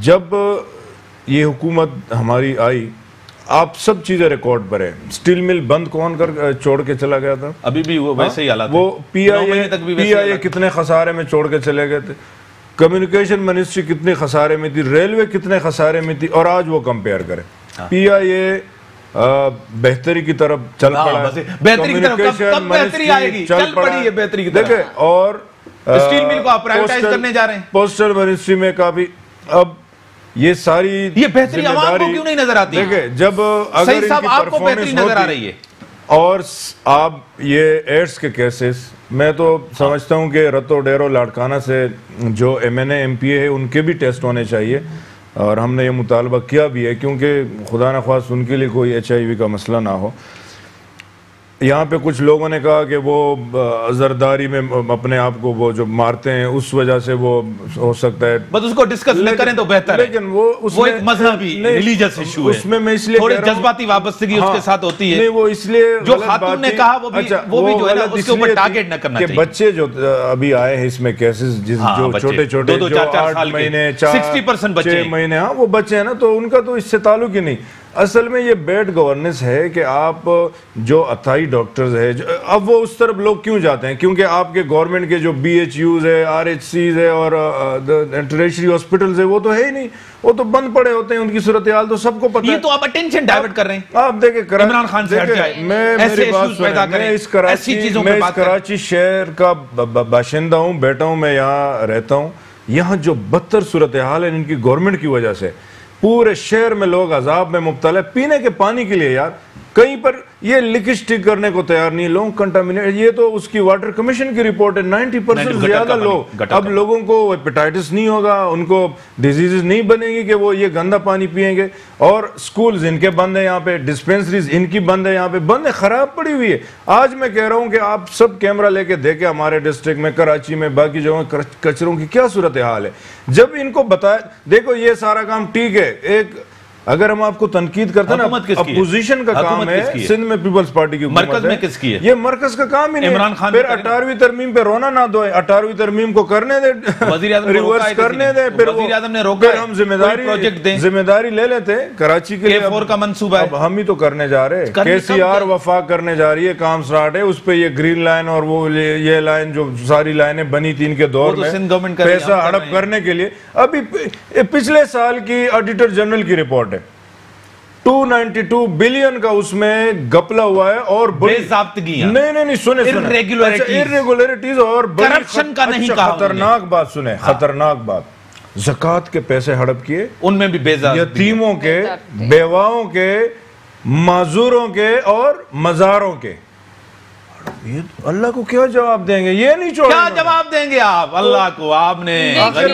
جب یہ حکومت ہماری آئی آپ سب چیزیں ریکارڈ پر ہے. سٹیل مل بند کون کر چھوڑ کے چلا گیا تھا؟ ابھی بھی وہ ویسے ہی حالات. وہ پی آئی اے کتنے خسارے میں چھوڑ کے چلے گئے تھے، کمیونیکیشن منسٹری کتنے خسارے میں تھی، ریلوے کتنے خسارے میں تھی، اور آج وہ کمپیئر کریں. پی آئی اے بہتری کی طرف چل پڑا ہے، بہتری کی طرف کب بہتری آئے گی؟ چل پڑی ہے بہتری کی طرف. دیکھیں اور اسٹیل مل کو آپ پرائیویٹائز کرنے جا رہے ہیں، پوسٹل منسٹری میں کافی. اب یہ ساری یہ بہتری عوام کو کیوں نہیں نظر آتی؟ دیکھیں جب اگر صحیح صاحب آپ کو بہتری نظر آ رہی ہے اور آپ یہ ایڈز کے کیسز، میں تو سمجھتا ہوں کہ رتو ڈیرو لاڑکانہ سے جو M N A M P A ہے ان کے بھی ٹیسٹ ہونے چاہیے، اور ہم نے یہ مطالبہ کیا بھی ہے کیونکہ خدا نخواست ان کے لیے کوئی ایچ آئی وی کا مسئلہ نہ ہو. یہاں پہ کچھ لوگوں نے کہا کہ وہ زرداری میں اپنے آپ کو وہ جو مارتے ہیں اس وجہ سے وہ ہو سکتا ہے، بس اس کو ڈسکس نہ کریں تو بہتر ہے. لیکن وہ ایک مذہبی ریلیجس ایشو ہے، اس میں اس لیے تھوڑی جذباتی وابستگی اس کے ساتھ ہوتی ہے. نہیں وہ اس لیے جو خاتون نے کہا وہ بھی جو ہے نا اس کے اوپر ٹارگٹ نہ کرنا چاہیے. بچے جو ابھی آئے ہیں اس میں کیسز جو چھوٹے چھوٹے 8 مہینے 6 مہینے، ہاں وہ بچے ہیں نا، تو ان کا تو اس سے تعلق ہی نہیں. اصل میں یہ بیڈ گورننس ہے کہ آپ جو اتھائی ڈاکٹرز ہے، اب وہ اس طرف لوگ کیوں جاتے ہیں؟ کیونکہ آپ کے گورنمنٹ کے جو بی ایچ یوز ہے، آر ایچ سیز ہے اور ٹریشری ہاسپٹلز ہے وہ تو ہے ہی نہیں، وہ تو بند پڑے ہوتے ہیں. ان کی صورتحال تو سب کو پتہ ہے. یہ تو آپ اٹینشن ڈائیورٹ کر رہے ہیں. آپ دیکھیں عمران خان سے ہٹ جائے، میری بات سنیں، میں اس کراچی شہر کا باشندہ ہوں، بیٹا ہوں، میں یہاں رہتا ہوں. یہاں جو بدتر صورتحال ہے ان کی گورنمنٹ کی وجہ سے، پورے شہر میں لوگ عذاب میں مبتلا ہے پینے کے پانی کے لیے. یار کہیں پر یہ لکش ٹک کرنے کو تیار نہیں، لوگ کنٹامینیٹ. یہ تو اس کی واٹر کمیشن کی رپورٹ ہے، 90% زیادہ لوگ. اب لوگوں کو ہیپیٹائٹس نہیں ہوگا، ان کو ڈیزیزز نہیں بنے گی کہ وہ یہ گندا پانی پئیں گے. اور سکولز ان کے بند ہیں، یہاں پہ ڈسپینسریز ان کی بند ہے، یہاں پہ بند ہے، خراب پڑی ہوئی ہے. آج میں کہہ رہا ہوں کہ آپ سب کیمرہ لے کے دیکھیں ہمارے ڈسٹرکٹ میں، کراچی میں، باقی جگہوں میں کچروں کی کیا صورتحال ہے. جب ان کو بتایا، دیکھو یہ سارا کام ٹھیک ہے، ایک اگر ہم آپ کو تنقید کرتے ہیں نا، اپوزیشن کا کام ہے، سندھ میں پیپلز پارٹی کی مرکز میں کس کی ہے؟ یہ مرکز کا کام ہی نہیں. عمران خان پھر 18ویں ترمیم پہ رونا نہ دوئے، 18ویں ترمیم کو کرنے دے، ریورس کرنے دے، پھر ہم ذمہ داری لے لیتے. کراچی کے لیے کا منصوبہ ہے، اب ہم ہی تو کرنے جا رہے. کے سی آر وفاق کرنے جا رہی ہے، کام سٹارٹ ہے اس پہ. یہ گرین لائن اور وہ یہ لائن جو ساری لائنیں بنی تھی ان کے دور میں پیسہ ہڑپ کرنے کے لیے. ابھی پچھلے سال کی آڈیٹر جنرل کی رپورٹ 292 بلین کا اس میں گپلا ہوا ہے اور بے ضابطگیاں، نہیں سنیں irregularities اور کرپشن کا نہیں کہا. خطرناک بات سنیں، خطرناک بات، زکوٰۃ کے پیسے ہڑپ کیے، ان میں بھی بے ضابطگی، یتیموں کے، بیواؤں کے معذوروں کے اور مزاروں کے. یہ اللہ کو کیا جواب دیں گے؟ یہ نہیں چھوڑیں کیا جواب دیں گے آپ اللہ کو؟ آپ نے اگر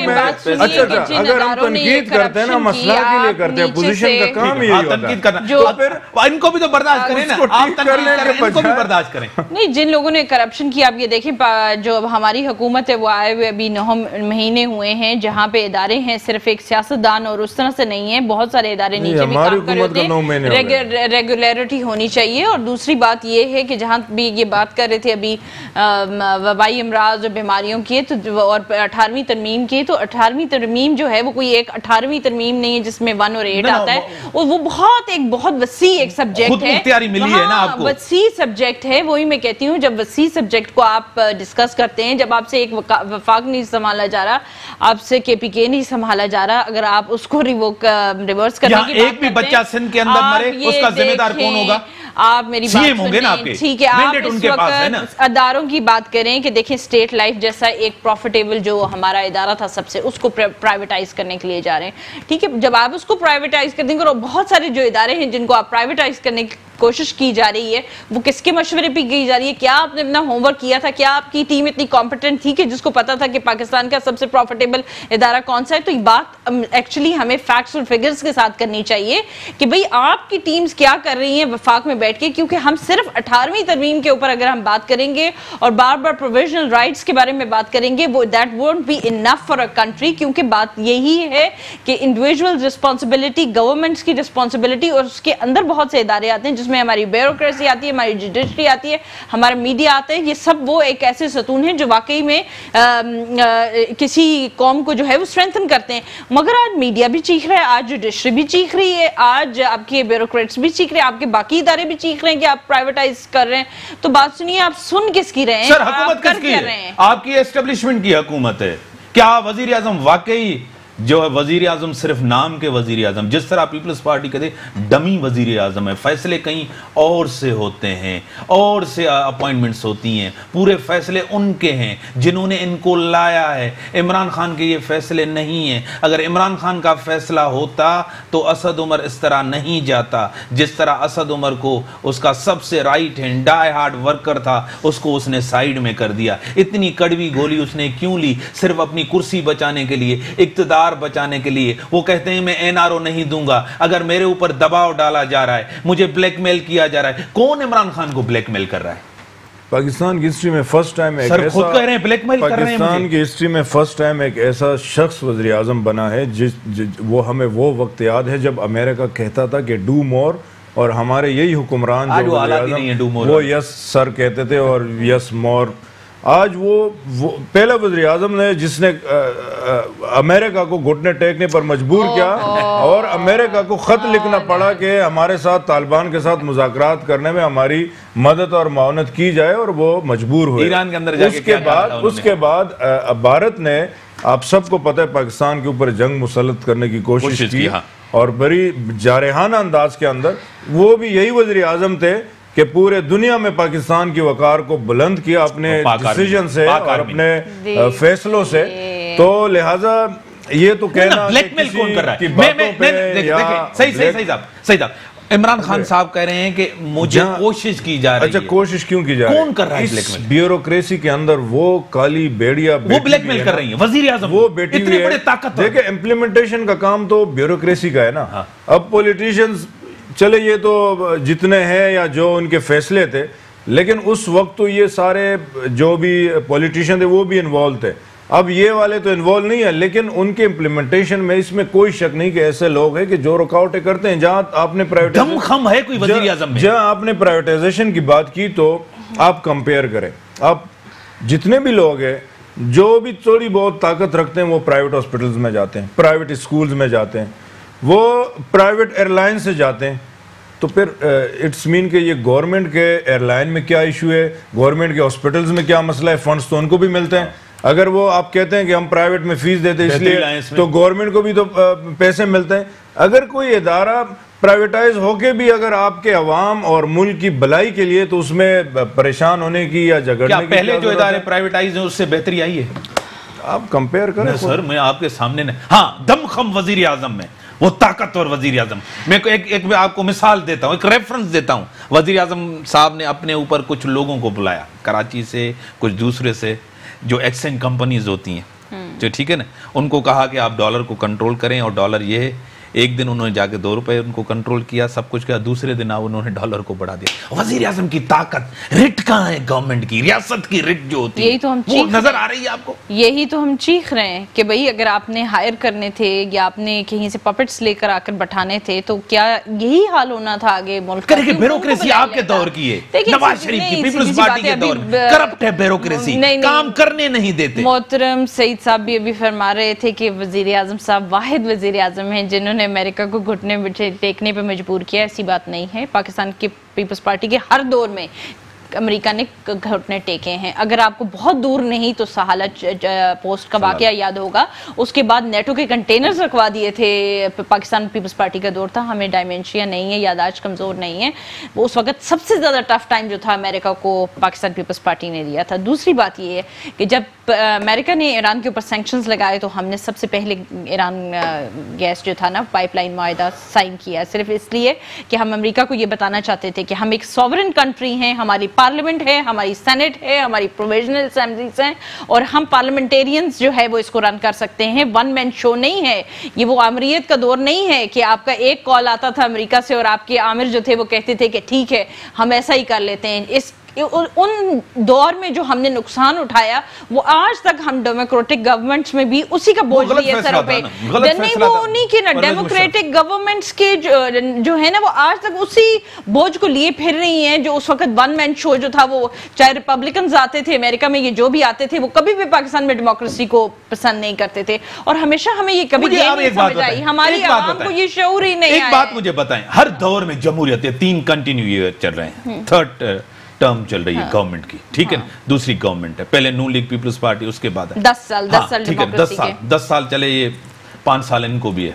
ہم تنقید کرتے ہیں نا مسئلہ کے لیے کرتے ہیں، اپوزیشن کا کام یہی ہوتا ہے تنقید کرنا، تو پھر ان کو بھی تو برداشت کریں نا، آپ تنقید کریں ان کو بھی برداشت کریں. نہیں، جن لوگوں نے کرپشن کی، آپ یہ دیکھیں جو ہماری حکومت ہے وہ آئے ہوئے ابھی 9 مہینے ہوئے ہیں، جہاں پہ ادارے ہیں صرف ایک سیاستدان اور اس طرح سے نہیں ہیں، بہت سارے ادارے نیچے بھی کام کر رہے ہیں، ریگولیرٹی ہونی چاہیے. اور دوسری بات یہ ہے کہ جہاں بھی یہ بات کر رہے تھے ابھی وبائی امراض اور بیماریوں کی اور 18ویں ترمیم کی، تو 18ویں ترمیم جو ہے وہ کوئی ایک 18ویں ترمیم نہیں ہے جس میں 1 اور 8 آتا ہے، وہ بہت وسیع ایک سبجیکٹ ہے، مختاری ملی ہے نا آپ کو، وسیع سبجیکٹ ہے. وہی میں کہتی ہوں جب وسیع سبجیکٹ کو آپ ڈسکس کرتے ہیں، جب آپ سے ایک وفاق نہیں سنبھالا جا رہا، آپ سے KPK نہیں سنبھالا جا رہا، اگر آپ اس کو ریورس کرنے کی بات ایک بھی بچہ سندھ کے اندر مرے اس کا ذمہ دار کون ہوگا؟ آپ میری بات سنیں، ٹھیک ہے، آپ اس وقت اداروں کی بات کریں کہ دیکھیں اسٹیٹ لائف جیسا ایک پروفیٹیبل جو ہمارا ادارہ تھا سب سے، اس کو پرائیویٹائز کرنے کے لیے جا رہے ہیں. ٹھیک ہے، جب آپ اس کو پرائیویٹائز کر دیں گے، اور بہت سارے جو ادارے ہیں جن کو آپ پرائیویٹائز کرنے کی کوشش کی جا رہی ہے، وہ کس کے مشورے پہ کی جا رہی ہے؟ کیا آپ نے اپنا ہوم ورک کیا تھا؟ کیا آپ کی ٹیم اتنی کمپیٹنٹ تھی کہ جس کو پتا تھا کہ پاکستان کا سب سے پروفیٹیبل ادارہ کون سا ہے؟ تو یہ بات ایکچولی ہمیں فیکٹس اور فگرز کے ساتھ کرنی چاہیے کہ بھئی آپ کی ٹیمز کیا کر رہی ہیں وفاق میں بیٹھ کے. کیونکہ ہم صرف 18ویں ترمیم کے اوپر اگر ہم بات کریں گے اور بار بار پروویژنل رائٹس کے بارے میں بات کریں گے، وہ that won't be enough for a country. کیونکہ بات یہی ہے کہ انڈیویجول رسپانسبلٹی، گورنمنٹس کی رسپانسبلٹی، اور اس کے اندر بہت سے ادارے آتے ہیں جس میں ہماری بیوروکریسی آتی ہے، ہماری جوڈیشری آتی ہے، ہمارا میڈیا آتا ہے. یہ سب وہ ایک ایسے ستون ہیں جو واقعی میں کسی قوم کو جو ہے وہ اسٹرینتھن کرتے ہیں. مگر آج میڈیا بھی چیخ رہا ہے، آج جوڈیشری بھی چیخ رہی ہے، آج آپ کے بیوروکریٹس بھی چیخ رہے ہیں، آپ کے باقی ادارے بھی چیخ رہے ہیں کہ آپ پرائیویٹائز کر رہے ہیں. تو بات سنیے، آپ سن کس کی رہے ہیں؟ سر حکومت کس کی ہے؟ آپ کی اسٹیبلشمنٹ کی حکومت ہے. کیا وزیر اعظم واقعی جو ہے وزیر اعظم صرف نام کے وزیر اعظم، جس طرح پیپلز پارٹی کہتے ڈمی وزیر اعظم ہے، فیصلے کہیں اور سے ہوتے ہیں، اور سے اپوائنٹمنٹس ہوتی ہیں، پورے فیصلے ان کے ہیں جنہوں نے ان کو لایا ہے. عمران خان کے یہ فیصلے نہیں ہیں. اگر عمران خان کا فیصلہ ہوتا تو اسد عمر اس طرح نہیں جاتا جس طرح اسد عمر کو اس کا سب سے رائٹ ہینڈ ڈائی ہارڈ ورکر تھا، اس کو اس نے سائیڈ میں کر دیا. اتنی کڑوی گولی اس نے کیوں لی؟ صرف اپنی کرسی بچانے کے لیے، اقتدار بچانے کے لیے. وہ کہتے ہیں میں NRO نہیں دوں گا. اگر میرے اوپر دباؤ ڈالا جا رہا ہے، مجھے بلیک میل کیا جا رہا ہے، کون عمران خان کو بلیک میل کر رہا ہے؟ پاکستان کی ہسٹری میں فرسٹ ٹائم ایک ایسا شخص وزیر اعظم بنا ہے وہ ہمیں وہ وقت یاد ہے جب امریکہ کہتا تھا کہ ڈو مور، اور ہمارے یہی حکمران جو وزیر اعظم وہ یس سر کہتے تھے اور یس مور. آج وہ پہلا وزیر اعظم نے جس نے امریکہ کو گھٹنے ٹیکنے پر مجبور کیا اور امریکہ کو خط لکھنا پڑا کہ ہمارے ساتھ طالبان کے ساتھ مذاکرات کرنے میں ہماری مدد اور معاونت کی جائے، اور وہ مجبور ہوئے. ایران کے اندر اس کے بعد بھارت نے، آپ سب کو پتہ ہے، پاکستان کے اوپر جنگ مسلط کرنے کی کوشش کی، اور بڑی جارحانہ انداز کے اندر. وہ بھی یہی وزیر اعظم تھے کہ پورے دنیا میں پاکستان کی وقار کو بلند کیا اپنے ڈیسیجن سے اور اپنے فیصلوں سے. تو لہٰذا یہ تو کہنا بلیک میل کون کر رہا ہے؟ صحیح صاحب عمران خان صاحب کہہ رہے ہیں کہ مجھے کوشش کی جا رہی ہے. اچھا، کوشش کیوں کی جا رہی ہے؟ کون کر رہا ہے بلیک میل؟ بیوروکریسی کے اندر وہ کالی بیڑیا وہ بلیک میل کر رہی ہیں. وزیر اعظم وہ بیٹی ہوئی ہے. دیکھیں امپلیمنٹیشن کا کام تو بیوروکریسی کا ہے نا. اب پولیٹیشنز چلے یہ تو جتنے ہیں یا جو ان کے فیصلے تھے، لیکن اس وقت تو یہ سارے جو بھی پولیٹیشن تھے وہ بھی انوالو تھے. اب یہ والے تو انوالو نہیں ہیں، لیکن ان کے امپلیمنٹیشن میں اس میں کوئی شک نہیں کہ ایسے لوگ ہیں کہ جو رکاوٹیں کرتے ہیں. جہاں آپ نے پرائیویٹائزیشن کی بات کی تو آپ کمپیئر کریں. آپ جتنے بھی لوگ ہیں جو بھی تھوڑی بہت طاقت رکھتے ہیں وہ پرائیویٹ ہاسپٹلز میں جاتے ہیں، پرائیویٹ اسکولز میں جاتے ہیں، وہ پرائیویٹ ایئر لائن سے جاتے ہیں. تو پھر اٹس مین کہ یہ گورنمنٹ کے ایئر لائن میں کیا ایشو ہے، گورنمنٹ کے ہاسپٹلز میں کیا مسئلہ ہے، فنڈز تو ان کو بھی ملتے ہیں. اگر وہ آپ کہتے ہیں کہ ہم پرائیویٹ میں فیس دیتے ہیں اس لیے، تو گورنمنٹ کو بھی تو پیسے ملتے ہیں. اگر کوئی ادارہ پرائیویٹائز ہو کے بھی اگر آپ کے عوام اور ملک کی بھلائی کے لیے، تو اس میں پریشان ہونے کی یا جھگڑنے کی پہلے جو ادارے پرائیویٹائز ہیں اس سے بہتری آئی ہے؟ آپ کمپیئر کریں. سر میں آپ کے سامنے ہاں دم خم وزیر اعظم میں وہ طاقتور وزیر اعظم. میں ایک آپ کو مثال دیتا ہوں, ایک ریفرنس دیتا ہوں. وزیر اعظم صاحب نے اپنے اوپر کچھ لوگوں کو بلایا کراچی سے, کچھ دوسرے سے, جو ایکسچینج کمپنیز ہوتی ہیں, جو ٹھیک ہے نا, ان کو کہا کہ آپ ڈالر کو کنٹرول کریں, اور ڈالر یہ ہے. ایک دن انہوں نے جا کے 2 روپے ان کو کنٹرول کیا, سب کچھ کیا. دوسرے دن انہوں نے ڈالر کو بڑھا دیا. وزیر اعظم کی طاقت, رٹ کہاں ہے گورنمنٹ کی, ریاست کی رٹ جو ہوتی ہے وہ نظر آ رہی ہے آپ کو. یہی تو ہم چیخ رہے ہیں کہ بھئی اگر آپ نے ہائر کرنے تھے یا آپ نے کہیں سے پپٹس لے کر آ کر بٹھانے تھے تو کیا یہی حال ہونا تھا آگے ملک کا؟ کہ بیوروکریسی آپ کے دور کی ہے, نواز شریف کی پیپلز پارٹی کے دور میں کرپٹ ہے بیوروکریسی, کام کرنے نہیں دیتے. محترم سعید صاحب بھی ابھی فرما رہے تھے کہ وزیر اعظم صاحب واحد وزیر اعظم ہیں جنہوں نے امریکہ کو گھٹنے ٹیکنے پہ مجبور کیا. ایسی بات نہیں ہے. پاکستان کی پیپلز پارٹی کے ہر دور میں امریکہ نے گھٹنے ٹیکے ہیں. اگر آپ کو بہت دور نہیں تو سہالہ پوسٹ کا واقعہ یاد ہوگا, اس کے بعد نیٹو کے کنٹینرز رکھوا دیے تھے. پاکستان پیپلز پارٹی کا دور تھا. ہمیں ڈائمینشیا نہیں ہے, یادداشت کمزور نہیں ہے. وہ اس وقت سب سے زیادہ ٹف ٹائم جو تھا امریکہ کو پاکستان پیپلز پارٹی نے دیا تھا. دوسری بات یہ ہے کہ جب امریکہ نے ایران کے اوپر سینکشنز لگائے تو ہم نے سب سے پہلے ایران گیس جو تھا نا پائپ لائن معاہدہ سائن کیا, صرف اس لیے کہ ہم امریکہ کو یہ بتانا چاہتے تھے کہ ہم ایک سوورن کنٹری ہیں, ہماری پارلیمنٹ ہے, ہماری سینٹ ہے, ہماری پروویژنل اسمبلیز ہیں, اور ہم پارلیمنٹیرینز جو ہے وہ اس کو رن کر سکتے ہیں. ون مین شو نہیں ہے یہ, وہ آمریت کا دور نہیں ہے کہ آپ کا ایک کال آتا تھا امریکہ سے اور آپ کے آمر جو تھے وہ کہتے تھے کہ ٹھیک ہے ہم ایسا ہی کر لیتے ہیں. ان دور میں جو ہم نے نقصان اٹھایا وہ آج تک ہم ڈیموکریٹک گورنمنٹس میں بھی اسی کا بوجھ لیے سروں پہ. نہیں وہ انہی کے نا ڈیموکریٹک گورنمنٹس کے جو ہے نا وہ آج تک اسی بوجھ کو لیے پھر رہی ہیں جو اس وقت ون مین شو جو تھا. وہ چاہے ریپبلکنز آتے تھے امریکہ میں, یہ جو بھی آتے تھے وہ کبھی بھی پاکستان میں ڈیموکریسی کو پسند نہیں کرتے تھے, اور ہمیشہ ہمیں یہ کبھی نہیں سمجھ آئی, ہماری عوام کو یہ شعور ہی نہیں آیا. ایک بات مجھے بتائیں, ہر دور میں جمہوریت 3 کنٹینیو ایئر چل رہے ہیں, 3rd ٹرم چل رہی ہے گورنمنٹ کی, ٹھیک ہے, دوسری گورنمنٹ ہے, پہلے نون لیگ پیپلز پارٹی, اس کے بعد 10 سال ڈیموکریسی کے, 10 سال چلے, یہ 5 سال ان کو بھی ہے.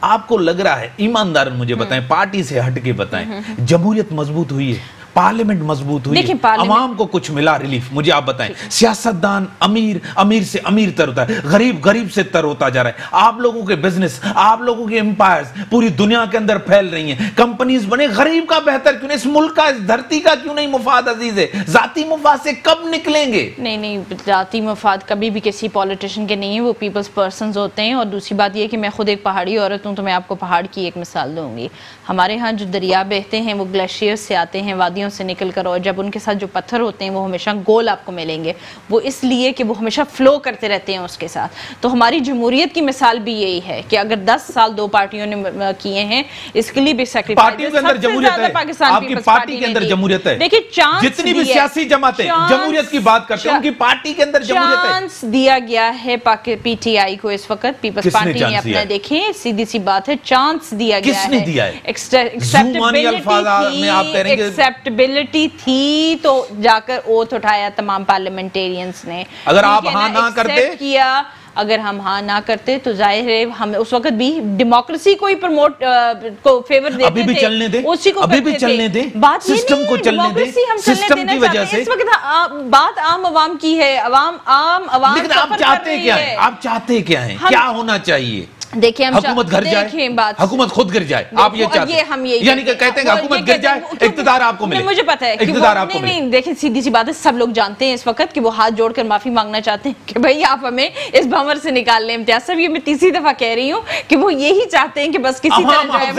آپ کو لگ رہا ہے, ایماندار مجھے بتائیں, پارٹی سے ہٹ کے بتائیں, جمہوریت مضبوط ہوئی ہے, پارلیمنٹ مضبوط ہوئی ہے, عوام کو کچھ ملا ریلیف؟ مجھے آپ بتائیں. سیاستدان امیر سے امیر تر ہوتا ہے, غریب سے تر ہوتا جا رہا ہے. آپ لوگوں کے بزنس, آپ لوگوں کے امپائرز پوری دنیا کے اندر پھیل رہی ہیں, کمپنیز بنے. غریب کا بہتر کیوں نہیں, اس ملک کا, اس دھرتی کا کیوں نہیں مفاد عزیز ہے؟ ذاتی مفاد سے کب نکلیں گے؟ نہیں, ذاتی مفاد کبھی بھی کسی پولیٹیشن کے نہیں ہیں, وہ پیپلز پرسنز ہوتے ہیں. اور دوسری بات یہ کہ میں خود ایک پہاڑی عورت ہوں, تو میں آپ کو پہاڑ کی ایک مثال دوں گی. ہمارے ہاں جو دریا بہتے ہیں وہ گلیشیئر سے آتے ہیں, وادیوں سے نکل کر, اور جب ان کے ساتھ جو پتھر ہوتے ہیں وہ ہمیشہ گول آپ کو ملیں گے. وہ اس لیے کہ وہ ہمیشہ فلو کرتے رہتے ہیں اس کے ساتھ. تو ہماری جمہوریت کی مثال بھی یہی ہے کہ اگر 10 سال 2 پارٹیوں نے کیے ہیں, اس کے لیے بھی سیکریفائس. پارٹیوں کے اندر جمہوریت ہے, آپ کی پارٹی کے اندر جمہوریت ہے. دیکھیں چانس جتنی بھی سیاسی جماعتیں جمہوریت کی بات کرتے ہیں, ان کی پارٹی کے اندر جمہوریت ہے. چانس دیا گیا ہے پی ٹی آئی کو اس وقت, پیپلز پارٹی نے اپنا, دیکھیں سیدھی سی بات ہے, چانس دیا گیا ہے. کس نے دیا ہے؟ ایکسیپٹیبلٹی تھی تو جا کر اوتھ اٹھایا تمام پارلیمنٹیرینز نے. اگر آپ ہاں نہ کرتے کیا, اگر ہم ہاں نہ کرتے تو ظاہر ہے ہم اس وقت بھی ڈیموکریسی کو ہی پروموٹ کو فیور دیتے تھے. ابھی بھی چلنے دیں, ابھی بھی چلنے دیں, سسٹم کو چلنے دیں. سسٹم کی وجہ سے اس وقت بات عام عوام کی ہے, عوام. لیکن آپ چاہتے کیا ہیں, آپ چاہتے کیا ہیں, کیا ہونا چاہیے؟ دیکھیں حکومت گھر جائے, حکومت خود گر جائے, آپ یہ چاہتے ہیں؟ یعنی کہ کہتے ہیں کہ حکومت گر جائے, اقتدار آپ کو ملے. مجھے پتا ہے اقتدار آپ کو ملے. نہیں, دیکھیں سیدھی سی بات ہے, سب لوگ جانتے ہیں اس وقت کہ وہ ہاتھ جوڑ کر معافی مانگنا چاہتے ہیں کہ بھئی آپ ہمیں اس بھنور سے نکال لیں. امتیاز صاحب, یہ میں تیسری دفعہ کہہ رہی ہوں کہ وہ یہی چاہتے ہیں کہ بس کسی طرح جو ہے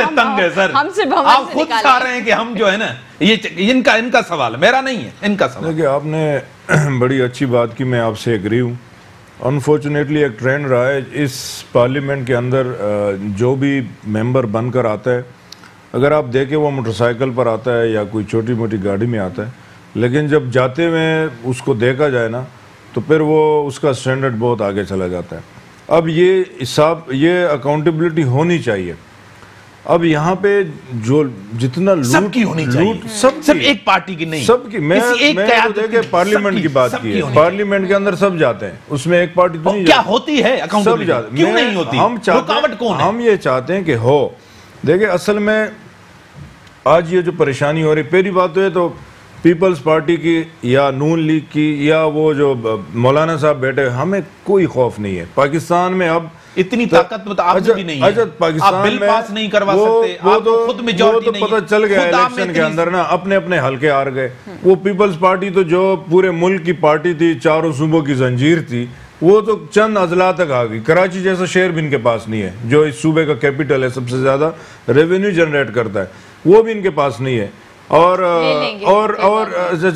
ہم سے بھنور سے نکالیں. آپ خود چاہ رہے ہیں کہ ہم جو ہے نا, یہ ان کا سوال ہے, میرا نہیں ہے, ان کا سوال. دیکھیں آپ نے بڑی اچھی بات کی, میں آپ سے ایگری ہوں. انفارچونیٹلی ایک ٹرینڈ رہا ہے اس پارلیمنٹ کے اندر, جو بھی ممبر بن کر آتا ہے, اگر آپ دیکھیں وہ موٹر سائیکل پر آتا ہے یا کوئی چھوٹی موٹی گاڑی میں آتا ہے, لیکن جب جاتے ہوئے اس کو دیکھا جائے نا تو پھر وہ اس کا سٹینڈرڈ بہت آگے چلا جاتا ہے. اب یہ حساب, یہ اکاؤنٹیبلٹی ہونی چاہیے. اب یہاں پہ جو جتنا سب کی ہونی چاہیے, سب ایک پارٹی کی نہیں, سب کی. میں دیکھیں پارلیمنٹ کی بات کی ہے, پارلیمنٹ کے اندر سب جاتے ہیں, اس میں ایک پارٹی تو نہیں کیا ہوتی ہے اکاؤنٹیبلٹی, کیوں نہیں ہوتی, رکاوٹ کون ہے؟ ہم یہ چاہتے ہیں کہ ہو. دیکھیں اصل میں آج یہ جو پریشانی ہو رہی, پہلی بات تو ہے تو پیپلز پارٹی کی یا نون لیگ کی یا وہ جو مولانا صاحب بیٹھے، ہمیں کوئی خوف نہیں ہے پاکستان میں. اب اتنی طاقت آپ بھی نہیں ہے، آپ بل پاس نہیں کروا سکتے، آپ کو خود میجورٹی نہیں ہے. وہ تو پتہ چل گیا الیکشن کے اندر نا، اپنے اپنے حلقے ہار گئے. وہ پیپلز پارٹی تو جو پورے ملک کی پارٹی تھی، چاروں صوبوں کی زنجیر تھی، وہ تو چند اضلاع تک آ گئی. کراچی جیسا شہر بھی ان کے پاس نہیں ہے جو اس صوبے کا کیپٹل ہے، سب سے زیادہ ریونیو جنریٹ کرتا ہے، وہ بھی ان کے پاس نہیں ہے. اور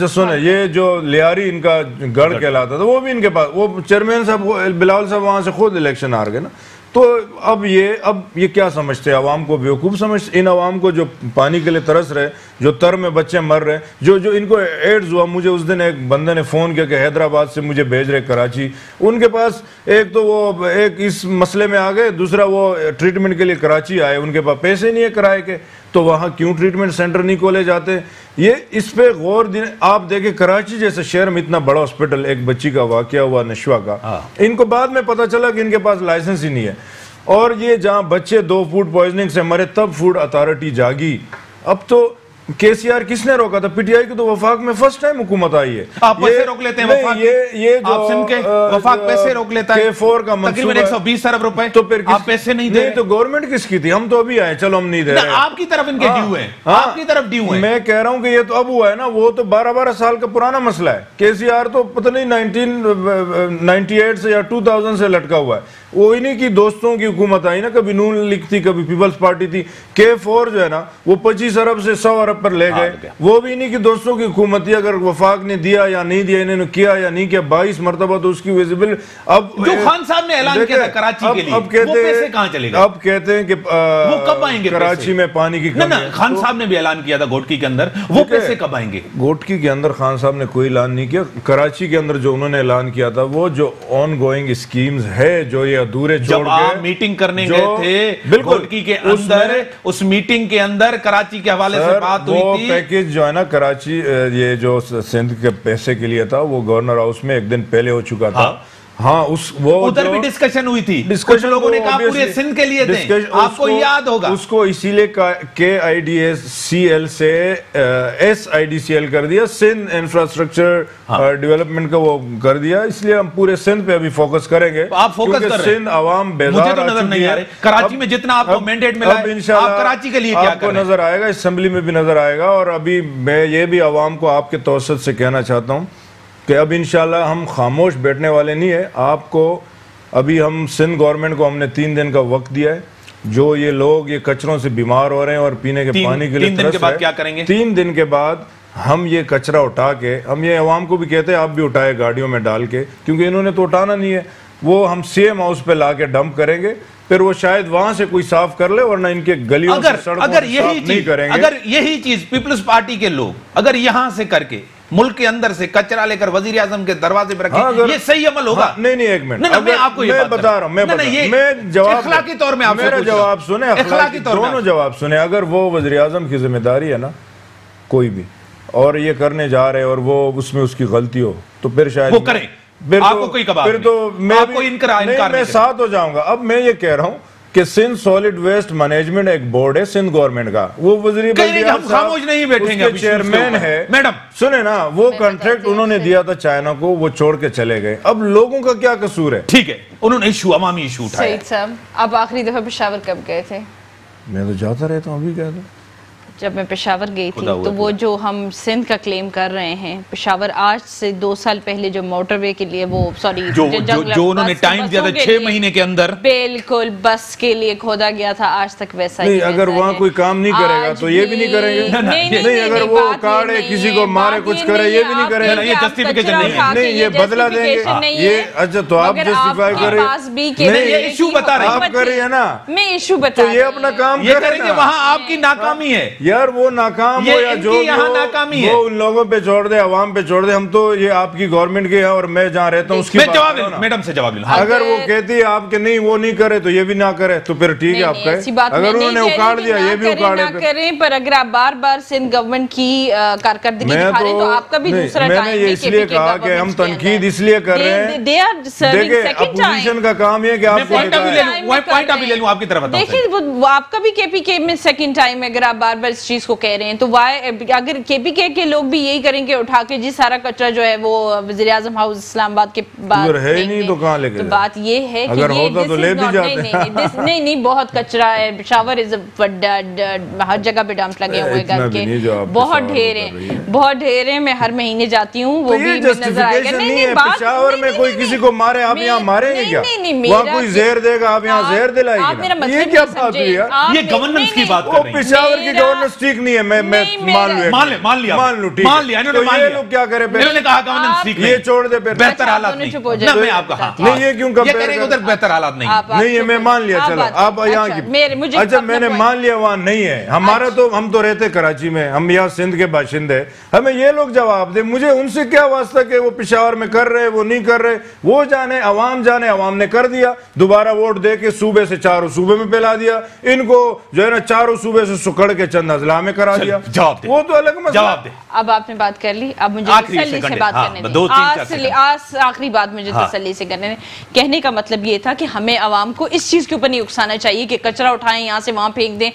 سنیں، یہ جو لیاری ان کا گڑھ کہلاتا تھا، وہ بھی ان کے پاس، وہ چیئرمین صاحب بلاول صاحب وہاں سے خود الیکشن ہار گئے نا. تو اب یہ کیا سمجھتے ہیں؟ عوام کو بیوقوف سمجھتے؟ ان عوام کو جو پانی کے لیے ترس رہے، جو تر میں بچے مر رہے، جو ان کو ایڈز ہوا. مجھے اس دن ایک بندے نے فون کیا کہ حیدرآباد سے مجھے بھیج رہے کراچی. ان کے پاس ایک تو وہ ایک اس مسئلے میں آ گئے، دوسرا وہ ٹریٹمنٹ کے لیے کراچی آئے، ان کے پاس پیسے نہیں ہے کرائے کے، تو وہاں کیوں ٹریٹمنٹ سینٹر نہیں کھولے جاتے؟ یہ اس پہ غور آپ دیکھیں. کراچی جیسے شہر میں اتنا بڑا ہاسپٹل، ایک بچی کا واقعہ ہوا نشوا کا، ان کو بعد میں پتا چلا کہ ان کے پاس لائسنس ہی نہیں ہے. اور یہ جہاں بچے 2 فوڈ پوائزننگ سے مرے، تب فوڈ اتھارٹی جاگی. اب تو کے سی آر کس نے روکا تھا؟ پی ٹی آئی کی تو وفاق میں فرسٹ ٹائم حکومت آئی ہے. آپ پیسے روک لیتے ہیں وفاق کے، آپ سن کے وفاق پیسے روک لیتا ہے، K4 کا تقریباً 120 ارب روپے، تو پھر آپ پیسے نہیں دے. نہیں تو گورنمنٹ کس کی تھی؟ ہم تو ابھی آئے، چلو ہم نہیں دے رہے. آپ کی طرف ان کے ڈیو ہیں، آپ کی طرف ڈیو ہیں. میں کہہ رہا ہوں کہ یہ تو اب ہوا ہے نا، وہ تو 12 سال کا پرانا مسئلہ ہے. کے سی آر تو پتہ نہیں 1998 سے یا 2000 سے لٹکا ہوا ہے. وہ انہی کی دوستوں کی حکومت آئی نا، کبھی نون لیگ تھی، کبھی پیپلز پارٹی تھی. K4 جو ہے نا، وہ 25 ارب سے 100 ارب پر لے گئے، وہ بھی انہی کی دوستوں کی حکومت تھی. اگر وفاق نے دیا یا نہیں دیا، انہوں نے کیا یا نہیں کیا، 22 مرتبہ تو اس کی ویزیبل. اب جو خان صاحب نے اعلان کیا تھا کراچی کے لیے، وہ پیسے کہاں چلے گا؟ اب کہتے ہیں کہ وہ کب آئیں گے کراچی میں پانی کی کمی ہے. خان صاحب نے بھی اعلان کیا تھا گوٹکی کے اندر، وہ پیسے کب آئیں گے؟ گوٹکی کے اندر خان صاحب نے کوئی اعلان نہیں کیا. کراچی کے اندر جو انہوں نے اعلان کیا تھا، وہ جو آن گوئنگ اسکیمز ہے، جو یہ ادھورے چھوڑ کے میٹنگ کرنے گئے تھے گوٹکی کے اندر، اس میٹنگ کے اندر کراچی کے حوالے سے بات ہوئی تھی. وہ پیکیج جو ہے نا کراچی، یہ جو سندھ کے پیسے کے لیے تھا، وہ گورنر ہاؤس میں ایک دن پہلے ہو چکا تھا. ہاں وہ ادھر بھی ڈسکشن ہوئی تھی، کچھ لوگوں نے کہا پورے سندھ کے لیے دیں، آپ کو یاد ہوگا. اس کو اسی لیے KIDCL سے SIDCL کر دیا، سندھ انفراسٹرکچر ڈیولپمنٹ کا وہ کر دیا. اس لیے ہم پورے سندھ پہ ابھی فوکس کریں گے. آپ فوکس کر رہے ہیں، سندھ عوام بیدار مجھے تو نظر نہیں آ رہے. کراچی میں جتنا آپ کو مینڈیٹ ملا ہے، آپ کراچی کے لیے کیا آپ کو نظر آئے گا، اسمبلی میں بھی نظر آئے گا. اور ابھی میں یہ بھی عوام کو آپ کے توسط سے کہنا چاہتا ہوں کہ اب انشاءاللہ ہم خاموش بیٹھنے والے نہیں ہیں. آپ کو ابھی ہم سندھ گورنمنٹ کو ہم نے 3 دن کا وقت دیا ہے. جو یہ لوگ یہ کچروں سے بیمار ہو رہے ہیں اور پینے کے پانی کے لیے 3 دن کے بعد کیا کریں گے؟ 3 دن کے بعد ہم یہ کچرا اٹھا کے، ہم یہ عوام کو بھی کہتے ہیں آپ بھی اٹھائے گاڑیوں میں ڈال کے، کیونکہ انہوں نے تو اٹھانا نہیں ہے. وہ ہم CM ہاؤس پہ لا کے ڈمپ کریں گے، پھر وہ شاید وہاں سے کوئی صاف کر لے، ورنہ ان کے گلیوں سے سڑکوں سے صاف نہیں کریں گے. اگر یہی چیز پیپلز پارٹی کے لوگ اگر یہاں سے کر کے ملک کے اندر سے کچرا لے کر وزیر اعظم کے دروازے پر رکھیں، یہ صحیح عمل ہوگا؟ نہیں ایک منٹ، میں آپ کو یہ بتا رہا ہوں، میں جواب اخلاقی طور میں آپ سے میرا جواب سنیں، اخلاقی طور میں دونوں جواب سنیں. اگر وہ وزیر اعظم کی ذمہ داری ہے نا کوئی بھی، اور یہ کرنے جا رہے اور وہ اس میں اس کی غلطی ہو، تو پھر شاید وہ کریں، آپ کو کوئی کباب پھر تو میں ساتھ ہو جاؤں گا. اب میں یہ کہہ رہا ہوں کہ سندھ سالڈ ویسٹ مینجمنٹ ایک بورڈ ہے سندھ گورنمنٹ کا، وہ وزیر خاموش نہیں بیٹھیں گے، چیئرمین ہے. میڈم سنیں نا، وہ کانٹریکٹ انہوں نے دیا تھا چائنا کو، وہ چھوڑ کے چلے گئے. اب لوگوں کا کیا قصور ہے؟ ٹھیک ہے، انہوں نے عوامی ایشو اٹھایا. سعید صاحب، آپ آخری دفعہ پشاور کب گئے تھے؟ میں تو جاتا رہتا ہوں، ابھی گیا تھا. جب میں پشاور گئی تھی تو وہ جو ہم سندھ کا کلیم کر رے ہیں، پشاور آج سے 2 سال پہلے جو موٹر وے کے لیے وہ جو انہوں نے ٹائم دیا تھا 6 مہینے کے اندر، بالکل بس کے لیے کھودا گیا تھا، آج تک ویسا ہی نہیں. اگر وہاں کوئی کام نہیں کرے گا تو یہ بھی نہیں کریں گے. نہیں اگر وہ کاڑے کسی کو مارے کچھ کرے، یہ بھی نہیں کریں گے. یہ جسٹیفیکیشن نہیں ہے. نہیں، یہ بدلہ دیں گے. یہ اچھا تو آپ جسٹیفائی کریں، یہ ایشو بتا رہے ہیں آپ کر رہے ہیں نا، میں ایشو بتا تو یہ اپنا کام کریں گے. وہاں آپ کی ناکامی ہے یار، وہ ناکام ہو یا جو وہ ان لوگوں پہ چھوڑ دے، عوام پہ چھوڑ دے. ہم تو یہ آپ کی گورنمنٹ کی ہے اور میں جہاں رہتا ہوں اس کی میڈم سے جواب لوں. اگر وہ کہتی ہے آپ کے نہیں وہ نہیں کرے تو یہ بھی نہ کرے، تو پھر ٹھیک ہے آپ کہیں. اگر انہوں نے اکاڑ دیا یہ بھی اکاڑے کریں، پر اگر آپ بار بار سندھ گورنمنٹ کی کارکردگی دکھا رہے تو آپ کا بھی دوسرا ٹائم ہے. میں نے یہ اس لیے کہا کہ ہم تنقید اس لیے کر رہے ہیں، دیکھیں اپوزیشن کا کام یہ کہ آپ کو پوائنٹ آف ویو لے لوں آپ کی طرف. دیکھیں آپ کا بھی KPK میں سیکنڈ ٹائم ہے، اگر آپ بار بار اس چیز کو کہہ رہے ہیں. تو اگر KPK کے لوگ بھی یہی کریں گے اٹھا کے جی سارا کچرا جو ہے وہ وزیر اعظم ہاؤس اسلام آباد کے بعد ہے ہی نہیں تو کہاں لے کے تو بات یہ ہے کہ اگر ہوتا تو لے بھی جاتے. نہیں بہت کچرا ہے. پشاور ہر جگہ پہ ڈمپ لگے ہوئے گھر کے بہت ڈھیر ہیں. میں ہر مہینے جاتی ہوں, وہ بھی نظر آئے گا. نہیں ہے پشاور میں کوئی کسی کو مارے آپ یہاں ماریں گے کیا؟ وہاں کوئی زہر دے گا آپ یہاں زہر دلائیں گے؟ یہ کیا بات ہوئی ہے؟ یہ گورننس کی بات کر رہی ہیں. پشاور کی گورننس ٹھیک نہیں ہے. میں مان لوں ٹھیک ہے. تو یہ لوگ کیا کرے پھر؟ انہوں نے کہا گورننس ٹھیک نہیں, یہ چھوڑ دے پھر. بہتر حالات نہیں. میں آپ کہا نہیں یہ کیوں یہ کریں ادھر بہتر حالات نہیں. نہیں ہے میں مان لیا. چلو آپ یہاں کی اچھا میں نے مان لیا وہاں نہیں ہے. ہم تو رہتے کراچی میں, ہم یہاں سندھ کے باشندے. ہمیں یہ لوگ جواب دیں. مجھے ان سے کیا واسطہ کہ وہ پشاور میں کر رہے وہ نہیں کر رہے. وہ جانے عوام نے کر دیا. دوبارہ ووٹ دے کے صوبے سے چاروں صوبے میں پھیلا دیا. ان کو جو ہے نا چاروں صوبے سے سکڑ کے چند اضلاع میں کرا دیا. وہ تو الگ مسئلہ. جواب دے. اب آپ نے بات کر لی, اب مجھے تسلی سے بات کرنے دیں. آخری بات مجھے تسلی سے کرنے دیں. کہنے کا مطلب یہ تھا کہ ہمیں عوام کو اس چیز کے اوپر نہیں اکسانا چاہیے کہ کچرا اٹھائیں یہاں سے وہاں پھینک دیں.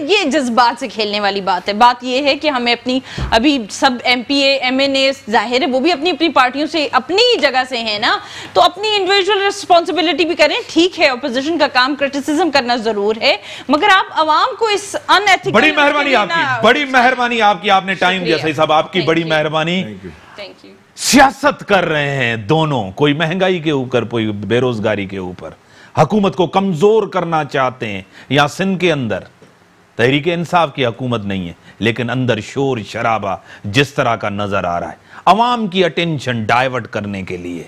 یہ جذبات سے کھیلنے والی بات ہے. بات یہ ہے کہ ہمیں اپنی ابھی سب MP MNA ظاہر ہے وہ بھی اپنی اپنی پارٹیوں سے اپنی جگہ سے ہیں نا, تو اپنی انڈیویجول ریسپانسبلٹی بھی کریں. ٹھیک ہے اپوزیشن کا کام کرٹیسزم کرنا ضرور ہے, مگر آپ عوام کو اس ان ایتھیکل. بڑی مہربانی آپ کی, بڑی مہربانی آپ کی. آپ نے ٹائم دیا صحیح صاحب, آپ کی بڑی مہربانی. سیاست کر رہے ہیں دونوں, کوئی مہنگائی کے اوپر کوئی بے روزگاری کے اوپر, حکومت کو کمزور کرنا چاہتے ہیں. یہاں سندھ کے اندر تحریک انصاف کی حکومت نہیں ہے, لیکن اندر شور شرابہ جس طرح کا نظر آ رہا ہے, عوام کی اٹینشن ڈائیورٹ کرنے کے لیے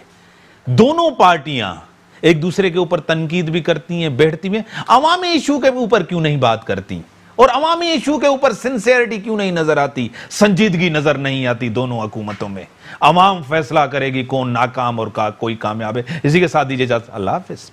دونوں پارٹیاں ایک دوسرے کے اوپر تنقید بھی کرتی ہیں, بیٹھتی ہیں. عوامی ایشو کے اوپر کیوں نہیں بات کرتی, اور عوامی ایشو کے اوپر سنسیئرٹی کیوں نہیں نظر آتی, سنجیدگی نظر نہیں آتی دونوں حکومتوں میں. عوام فیصلہ کرے گی کون ناکام اور کوئی کامیاب ہے. اسی کے ساتھ دیجیے اجازت, اللہ حافظ.